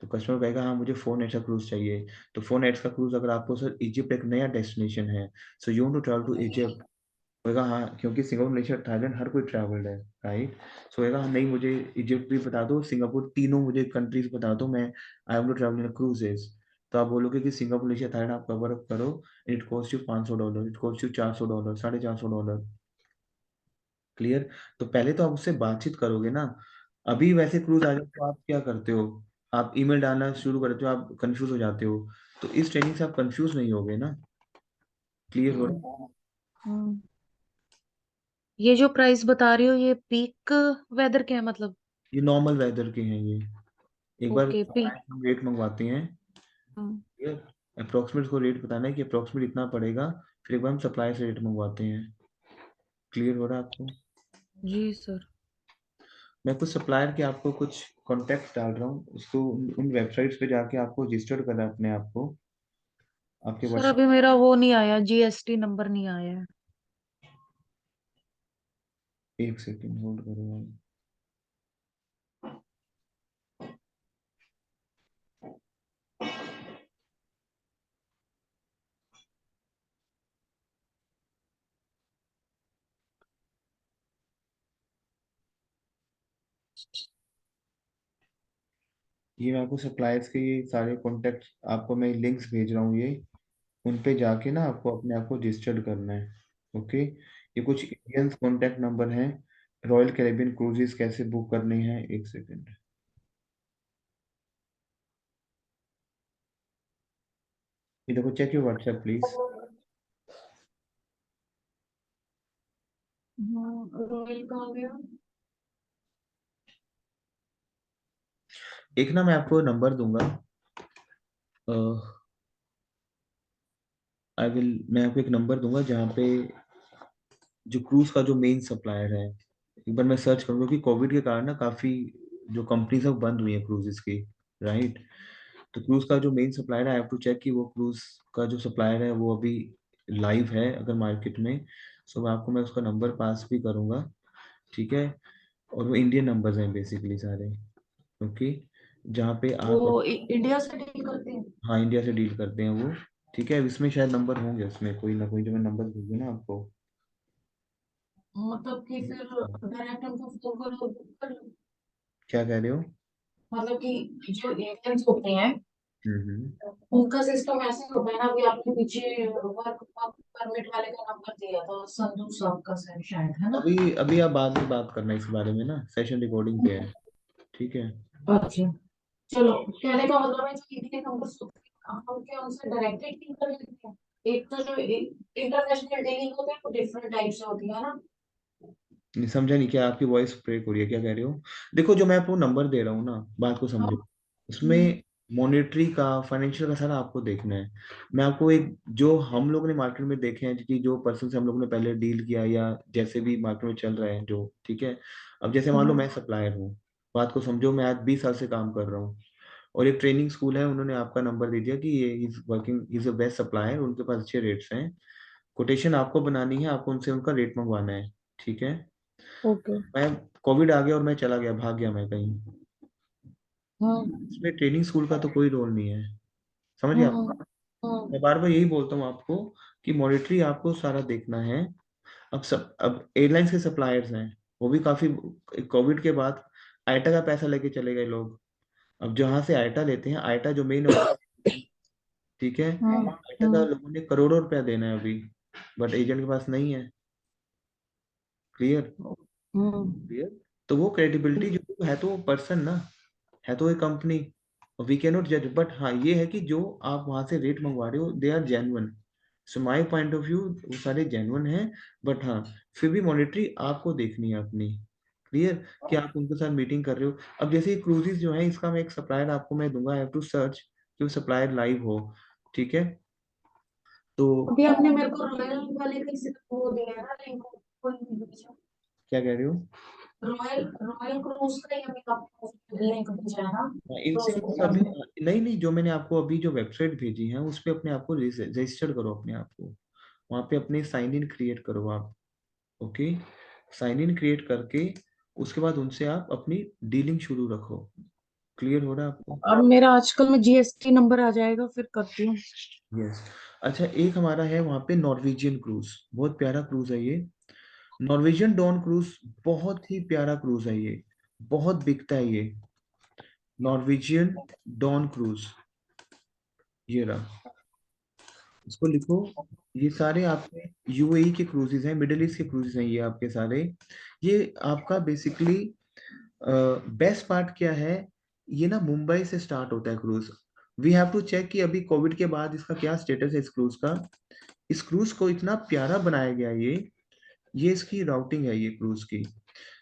तो कस्टमर कहेगा हाँ मुझे 4 नाइट्स का क्रूज चाहिए। तो 4 नाइट्स का क्रूज अगर आपको सर इजिप्ट एक नया डेस्टिनेशन है, so you want to travel to Egypt, होएगा हाँ, क्योंकि सिंगापुर, मलेशिया, थाईलैंड हर कोई ट्रैवल्ड है, राइट। सो होएगा हाँ, नहीं मुझे इजिप्ट भी बता दो, सिंगापुर, तीनों मुझे कंट्रीज बता दो, मैं I want to travel in cruises. तो आप बोलोगे कि सिंगापुर, मलेशिया, थाईलैंड आप कवर अप करो, it cost you $500, it cost you $400, $450। Clear? तो पहले तो आप उससे बातचीत करोगे ना। अभी वैसे क्रूज आ जाए तो आप क्या करते हो? आप ईमेल डालना शुरू करते हो, आप कंफ्यूज हो जाते हो। तो इस ट्रेनिंग से आप कंफ्यूज नहीं होगे ना। क्लियर हो रहा है? हम्म। ये जो प्राइस बता रही हो ये पीक वेदर के है मतलब? ये नॉर्मल वेदर के हैं ये। एक बार ओके, पीक। हम रेट मंगवाते हैं, ये अप्रोक्सीमेट को रेट बताना है कि अप्रोक्सीमेट इतना पड़ेगा, फिर एक बार हम सप्लाई से रेट मंगवाते हैं। क्लियर हो रहा है आपको? जी सर। मैं कुछ सप्लायर के आपको कुछ कॉन्टेक्ट डाल रहा हूँ, उसको उन वेबसाइट्स पे जाके आपको रजिस्टर करना है अपने आप को, आपके सर व्हाट्सएप। अभी मेरा वो नहीं आया, जीएसटी नंबर नहीं आया है। एक सेकंड होल्ड करो आप। ये मैं आपको सप्लायर्स के ये सारे कॉन्टेक्ट, आपको मैं लिंक्स भेज रहा हूँ ये, उन पे जाके ना आपको अपने आप को रजिस्टर्ड करना है, ओके। ये कुछ इंडियन कॉन्टैक्ट नंबर हैं, रॉयल कैरेबियन क्रूजेस कैसे बुक करने हैं, एक सेकंड। ये देखो, चेक योर व्हाट्सएप प्लीज। हाँ, रॉयल कहाँ गया? एक ना मैं आपको नंबर दूंगा, आई विल, मैं आपको एक नंबर दूंगा जहाँ पे जो क्रूज का जो मेन सप्लायर है, एक बार मैं सर्च करूंगा, क्योंकि कोविड के कारण ना काफी जो कंपनीज सब बंद हुई है क्रूजेस की, राइट। तो क्रूज का जो मेन सप्लायर है, आई हैव टू चेक कि वो क्रूज का जो सप्लायर है वो अभी लाइव है अगर मार्केट में। सो मैं उसका नंबर पास भी करूंगा, ठीक है। और वो इंडियन नंबर्स हैं बेसिकली सारे, ओके। जहाँ पे वो आप, इंडिया से डील करते हैं? हाँ इंडिया से डील करते हैं वो, ठीक है। इसमें शायद नंबर होंगे, उसमें कोई ना कोई, जो मैं नंबर भेजूँ ना आपको। मतलब कि फिर डायरेक्ट उनको फोन करो? क्या कह रहे हो? मतलब कि जो एजेंट्स होते हैं हम्म। उनका सिस्टम ऐसे होता है ना, अभी आपके पीछे वर्क परमिट वाले का नंबर दिया था संधू साहब का शायद, है ना? अभी अभी आप बाद में बात करना इस बारे में ना, सेशन रिकॉर्डिंग पे है, ठीक है। अच्छा, चलो। कहने का मतलब है कि ये नंबर हम क्या उनसे डायरेक्टली डील कर लेते हैं? एक तो जो इंटरनेशनल डीलिंग होती है वो डिफरेंट टाइप से होती है ना? नहीं समझा नहीं, क्या आपकी वॉइस ब्रेक हो रही है, क्या कह रहे हो? देखो, जो मैं आपको नंबर दे रहा हूँ ना, बात को हाँ। समझो। हम्म। उसमें मॉनेटरी का, फाइनेंशियल का सारा आपको देखना है। मैं आपको एक, जो हम लोग ने मार्केट में देखे हैं कि जो पर्सन से हम लोग ने पहले डील किया, या जैसे भी मार्केट में चल रहा है जो, ठीक है। अब जैसे मान लो मैं सप्लायर हूँ, बात को समझो, मैं आज 20 साल से काम कर रहा हूँ, और एक ट्रेनिंग स्कूल है, उन्होंने आपका नंबर दे दिया कि ये is working, is a best supplier, उनके पास अच्छे रेट्स हैं। कोटेशन आपको बनानी है, आपको उनसे उनका रेट मंगवाना है, ठीक है। ओके। मैं, कोविड आ गया और मैं चला गया, भाग गया मैं कहीं, हाँ। इसमें ट्रेनिंग स्कूल का तो कोई रोल नहीं है, समझ गया आप? हाँ। हाँ। मैं बार बार यही बोलता हूँ आपको कि मॉनिटरी आपको सारा देखना है। अब एयरलाइंस के सप्लायर्स हैं, वो भी काफी, कोविड के बाद आईटा का पैसा लेके चले गए लोग। अब जहाँ से आईटा लेते हैं, आईटा जो मेन, ठीक है, हम्म। टाटा का लोगों ने करोड़ों रुपया देना है अभी, बट एजेंट के पास नहीं है। क्लियर? हम्म। क्लियर। तो वो क्रेडिबिलिटी जो है, तो वो पर्सन ना, है तो एक कंपनी, वी कैन नॉट जज, बट हाँ ये है कि जो आप वहां से रेट मंगवा रहे हो they are genuine. So my point of view वो सारे जेन्युइन हैं, बट हाँ फिर भी मॉनिटरी आपको देखनी है अपनी। क्लियर? कि आप उनके साथ मीटिंग कर रहे हो। अब जैसे क्रूजेज जो है, इसका मैं एक सप्लायर आपको मैं दूंगा, आई हैव टू सर्च कि वो सप्लायर लाइव हो। ठीक है, तो अभी आपने मेरे को रॉयल वाले का किसी का वो दिया है ना लिंक, कोई भेजा। क्या कह रहे हो? रॉयल रॉयल क्रूज का ही अभी आपको लिंक भेजा है ना, हाँ, इनसे क्रूज बस बुकिंग अभी, का। नहीं नहीं, जो मैंने आपको अभी जो वेबसाइट भेजी है उस पे अपने आप को रजिस्टर करो अपने आप को, वहाँ पे अपने साइन इन क्रिएट करो आप। ओके, साइन इन क्रिएट करके उसके बाद उनसे आप अपनी डीलिंग शुरू रखो। क्लियर हो रहा है आपको? अब मेरा आजकल में जीएसटी नंबर आ जाएगा, फिर करती हूँ। यस। अच्छा, एक हमारा है वहाँ पे नॉर्वेजियन क्रूज, बहुत प्यारा क्रूज है ये, नॉर्वेजियन डॉन क्रूज, बहुत ही प्यारा क्रूज है ये, बहुत बिकता है ये, नॉर्वेजियन डॉन क्रूज, ये रहा, इसको लिखो। ये सारे आपके यूएई के क्रूजेज हैं, मिडिल ईस्ट के क्रूजेज हैं ये आपके सारे। ये आपका बेसिकली बेस्ट पार्ट क्या है, ये ना मुंबई से स्टार्ट होता है cruise. We have to check कि अभी कोविड के बाद इसका क्या स्टेटस है इस क्रूज का। इस क्रूज को इतना प्यारा बनाया गया ये इसकी राउटिंग है ये क्रूज की।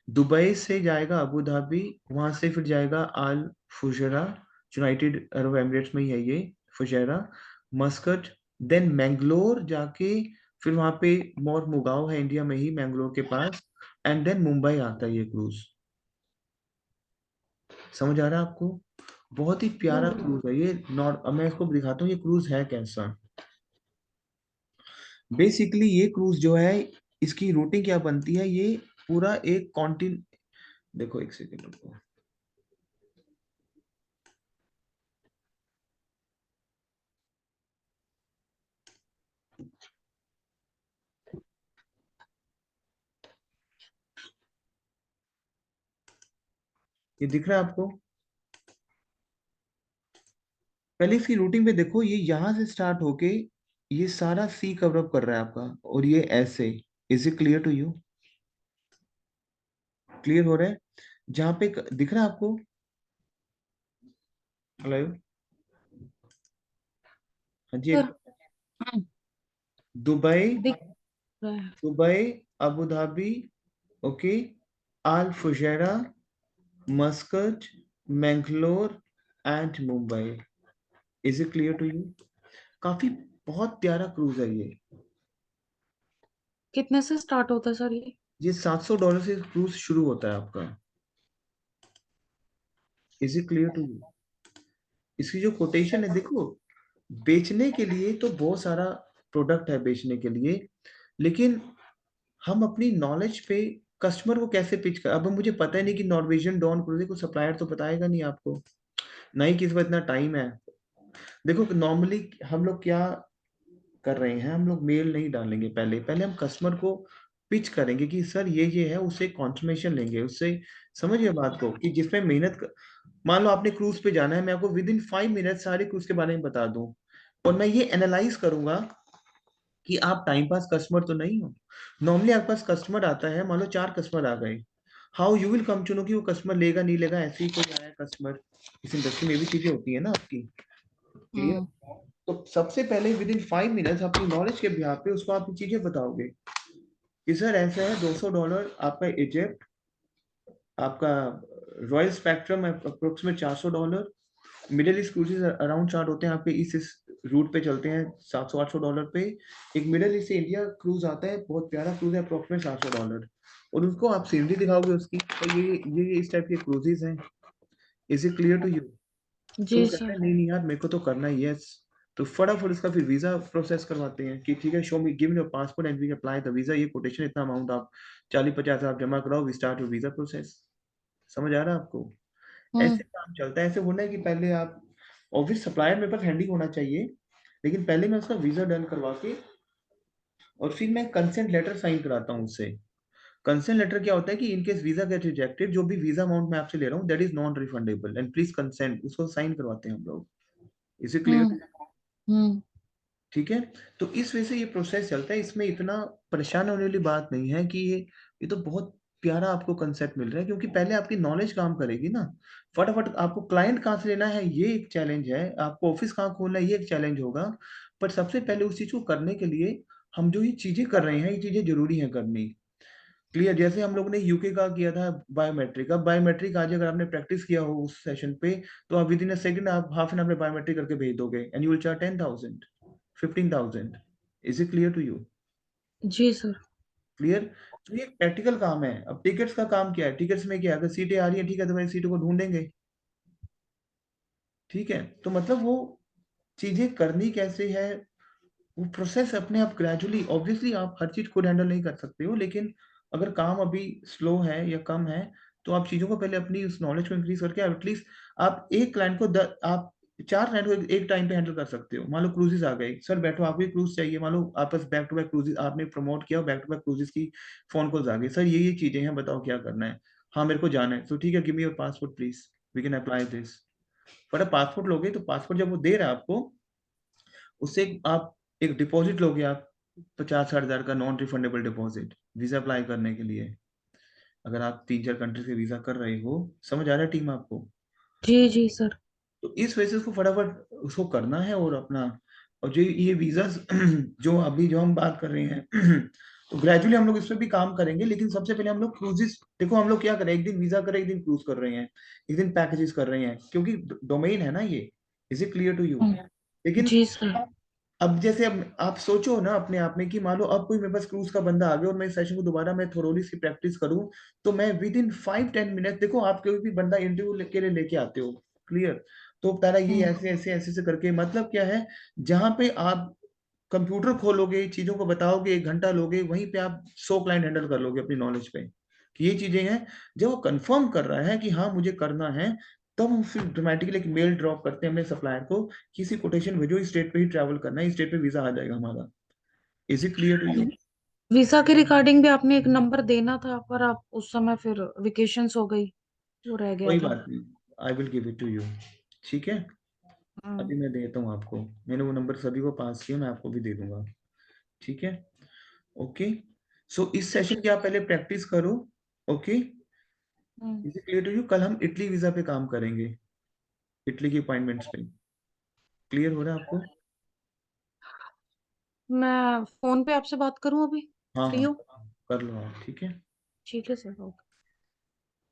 दुबई से जाएगा अबू धाबी, वहां से फिर जाएगा आल फुजैरा, यूनाइटेड अरब एमिरेट्स में ही है ये, फुजैरा, मस्कट, देन मैंगलोर जाके, फिर वहां पे मोर मुगाव है इंडिया में ही मैंगलोर के पास, एंड देन मुंबई आता है ये क्रूज। समझ आ रहा है आपको? बहुत ही प्यारा क्रूज है ये। नॉट, अब मैं इसको दिखाता हूँ ये क्रूज है कैसा। बेसिकली ये क्रूज जो है, इसकी रूटिंग क्या बनती है, ये पूरा एक कॉन्टिन, देखो एक सेकेंड रुको, ये दिख रहा है आपको? पहले इसकी रूटिंग पे देखो, ये यहाँ से स्टार्ट होके ये सारा सी कवर अप कर रहा है आपका, और ये ऐसे। Is it clear to you? Clear हो रहा है? जहाँ पे दिख रहा है आपको? हेलो? हाँ जी, सर, दुबई, दिख रहा है। Dubai, Abu Dhabi, okay, Al Fujairah, Muscat, Mangalore and Mumbai. Is it clear to you? काफी, बहुत प्यारा क्रूज है ये। कितने से स्टार्ट होता है सर ये? ये $700 से क्रूज शुरू होता है आपका। Is it clear to you? इसकी जो कोटेशन है देखो, बेचने के लिए तो बहुत सारा प्रोडक्ट है बेचने के लिए, लेकिन हम अपनी नॉलेज पे कस्टमर को कैसे पिच कर, अब मुझे पता ही नहीं कि नॉर्वेजियन डॉन क्रूज को सप्लायर तो बताएगा नहीं आपको, ना ही किसी को इतना टाइम है। देखो नॉर्मली हम लोग क्या कर रहे हैं, हम लोग मेल नहीं डालेंगे, पहले पहले हम कस्टमर को पिच करेंगे कि सर ये है, उससे कॉन्फर्मेशन लेंगे उससे। समझिए बात को कि जिसमें मान लो आपने क्रूज पे जाना है, मैं आपको विद इन 5 मिनट सारे क्रूज के बारे में बता दूं, और मैं ये एनालाइज करूंगा कि आप टाइम पास कस्टमर तो नहीं हो। नॉर्मली आपके पास कस्टमर आता है, मान लो 4 कस्टमर आ गए, how you will come to know कि वो कस्टमर लेगा नहीं लेगा, ऐसे ही कोई आया कस्टमर। इस इंडस्ट्री में भी चीजें होती है ना आपकी। क्लियर? हम्म। तो सबसे पहले विद इन 5 मिनट्स अपनी नॉलेज के बिहार पे उसको आप ये चीजें बताओगे कि सर ऐसा है, $200 आपका इजिप्ट, आपका royal spectrum approximate $400, middle east cruises around start होते हैं आपके इस रूट पे चलते हैं $700-800 पे। एक मिडिल ईस्ट से इंडिया क्रूज आता है, बहुत प्यारा क्रूज है, अप्रोक्सीमेट $700, और उनको आप सीनरी दिखाओगे उसकी, तो ये इस टाइप के क्रूजेज हैं। Is it clear to you? तो जी वो कहता सर। है नहीं नहीं यार, मेरे को तो करना ही है। तो फटाफट इसका फिर वीजा प्रोसेस करवाते हैं कि ठीक है, show me give your passport and we apply the visa, ये कोटेशन इतना अमाउंट आप 40-50 हज़ार जमा कराओ, we start your visa process. समझ आ रहा है आपको? हम्म। ऐसे काम चलता है, ऐसे होना है कि पहले आप, ऑब्वियस सप्लायर मेरे पास हैंडी होना चाहिए, लेकिन पहले मैं उसका वीजा डन करवा के, और फिर मैं कंसेंट लेटर साइन कराता हूँ उससे। कंसेंट लेटर क्या होता है कि in case visa get rejected, जो भी वीजा अमाउंट मैं आपसे ले रहा हूँ that is non refundable and please consent, उसको साइन करवाते हैं हम लोग। Is it hmm. क्लियर? हम्म। ठीक है। तो इस वजह से ये प्रोसेस चलता है, इसमें इतना परेशान होने वाली बात नहीं है कि ये तो बहुत प्यारा आपको कंसेप्ट मिल रहा है, क्योंकि पहले आपकी नॉलेज काम करेगी ना। फटाफट आपको क्लाइंट कहाँ से लेना है ये एक चैलेंज है, आपको ऑफिस कहाँ खोलना है ये एक चैलेंज होगा। पर सबसे पहले उस चीज को करने के लिए हम जो ये चीजें कर रहे हैं, ये चीजें जरूरी है करनी। क्लियर। जैसे हम लोग ने यूके का किया था बायोमेट्रिक, अब बायोमेट्रिक आज अगर आपने प्रैक्टिस किया हो उस सेशन पे, तो आप विद इन अ सेकंड आप हाफ एन आवर में बायोमेट्रिक करके भेज दोगे, and you will charge 10,000, 15,000। Is it clear to you? जी सर। क्लियर। तो ये प्रैक्टिकल काम है। अब टिकट्स का काम क्या है? टिकट्स में क्या है, अगर सीटें आ रही है ठीक है, तो भाई सीटों को ढूंढेंगे। ठीक है। तो मतलब वो चीजें करनी कैसे है, वो प्रोसेस अपने आप ग्रेजुअली, ऑब्वियसली आप हर चीज खुद हैंडल नहीं कर सकते हो, लेकिन अगर काम अभी स्लो है या कम है, तो आप चीजों को पहले अपनी उस नॉलेज को इंक्रीज करके एटलीस्ट आप एक क्लाइंट को आप चार क्लाइंट को एक टाइम पे हैंडल कर सकते हो। मान लो क्रूजेस आ गई, सर बैठो आपको क्रूज चाहिए, मान लो आपस बैक टू बैक क्रूजेस आपने प्रमोट किया, बैक टू बैक क्रूजेस की फोन कॉल्स आ गई, सर ये चीजें हैं, बताओ क्या करना है। हाँ मेरे को जाना है, तो ठीक है, give me your passport please, we can apply this. पर आप पासपोर्ट लोगे, तो पासपोर्ट जब वो दे रहा है आपको, उससे आप एक डिपॉजिट लोगे आप, 50-60 हजार का non refundable deposit visa apply करने के लिए, अगर आप 3-4 कंट्री से वीजा कर रहे हो। समझ आ रहा है टीम आपको? जी जी सर। तो इस वजह से उसको फटाफट उसको करना है और अपना, और जो ये वीजा जो अभी जो हम बात कर रहे हैं तो ग्रेजुअली हम लोग इस पे भी काम करेंगे, लेकिन सबसे पहले हम लोग क्रूजेस, देखो हम लोग क्या करें, एक दिन वीजा कर रहे हैं, एक दिन क्रूज कर रहे हैं, एक दिन पैकेजेस कर रहे हैं, क्योंकि डोमेन है ना ये। Is it clear to you? लेकिन जी सर। अब जैसे अब आप सोचो ना अपने आप में कि मान लो अब कोई मेरे पास क्रूज का बंदा आ गया और मैं इस सेशन को दोबारा मैं थोरोली सी प्रैक्टिस करूं, तो मैं विद इन 5-10 मिनट, देखो आप कोई भी बंदा इंटरव्यू के लिए लेके आते हो, क्लियर, तो तारा ये ऐसे ऐसे ऐसे ऐसे करके, मतलब क्या है, जहां पे आप कंप्यूटर खोलोगे, चीजों को बताओगे, 1 घंटा लोगे, वहीं पे आप 100 क्लाइंट हैंडल कर लोगे अपनी नॉलेज पे, कि ये चीजें हैं। जब वो कंफर्म कर रहा है कि हाँ मुझे करना है, तब हम फिर ड्रामेटिकली एक मेल ड्रॉप करते हैं अपने सप्लायर को, किसी कोटेशन भेजो, इस स्टेट पे ही ट्रैवल करना है, इस स्टेट पे वीजा आ जाएगा हमारा। Is it clear to you? Visa के रिगार्डिंग भी आपने एक नंबर देना था, पर आप उस समय फिर वेकेशंस हो गई, वो रह गया कोई था। बात नहीं, I will give it to you. ठीक है। हाँ। अभी मैं देता हूँ आपको, मैंने वो नंबर सभी को पास किया, मैं आपको भी दे दूंगा। ठीक है। ओके। सो इस सेशन की आप पहले प्रैक्टिस करो। Okay. Hmm. Is it clear to you? कल हम इटली वीजा पे काम करेंगे, इटली की अपॉइंटमेंट्स पे। क्लियर हो रहा है आपको? मैं फोन पे आपसे बात करूं अभी? हाँ फ्री हाँ, हो? कर लो आप, ठीक है। ठीक है सर, ओके।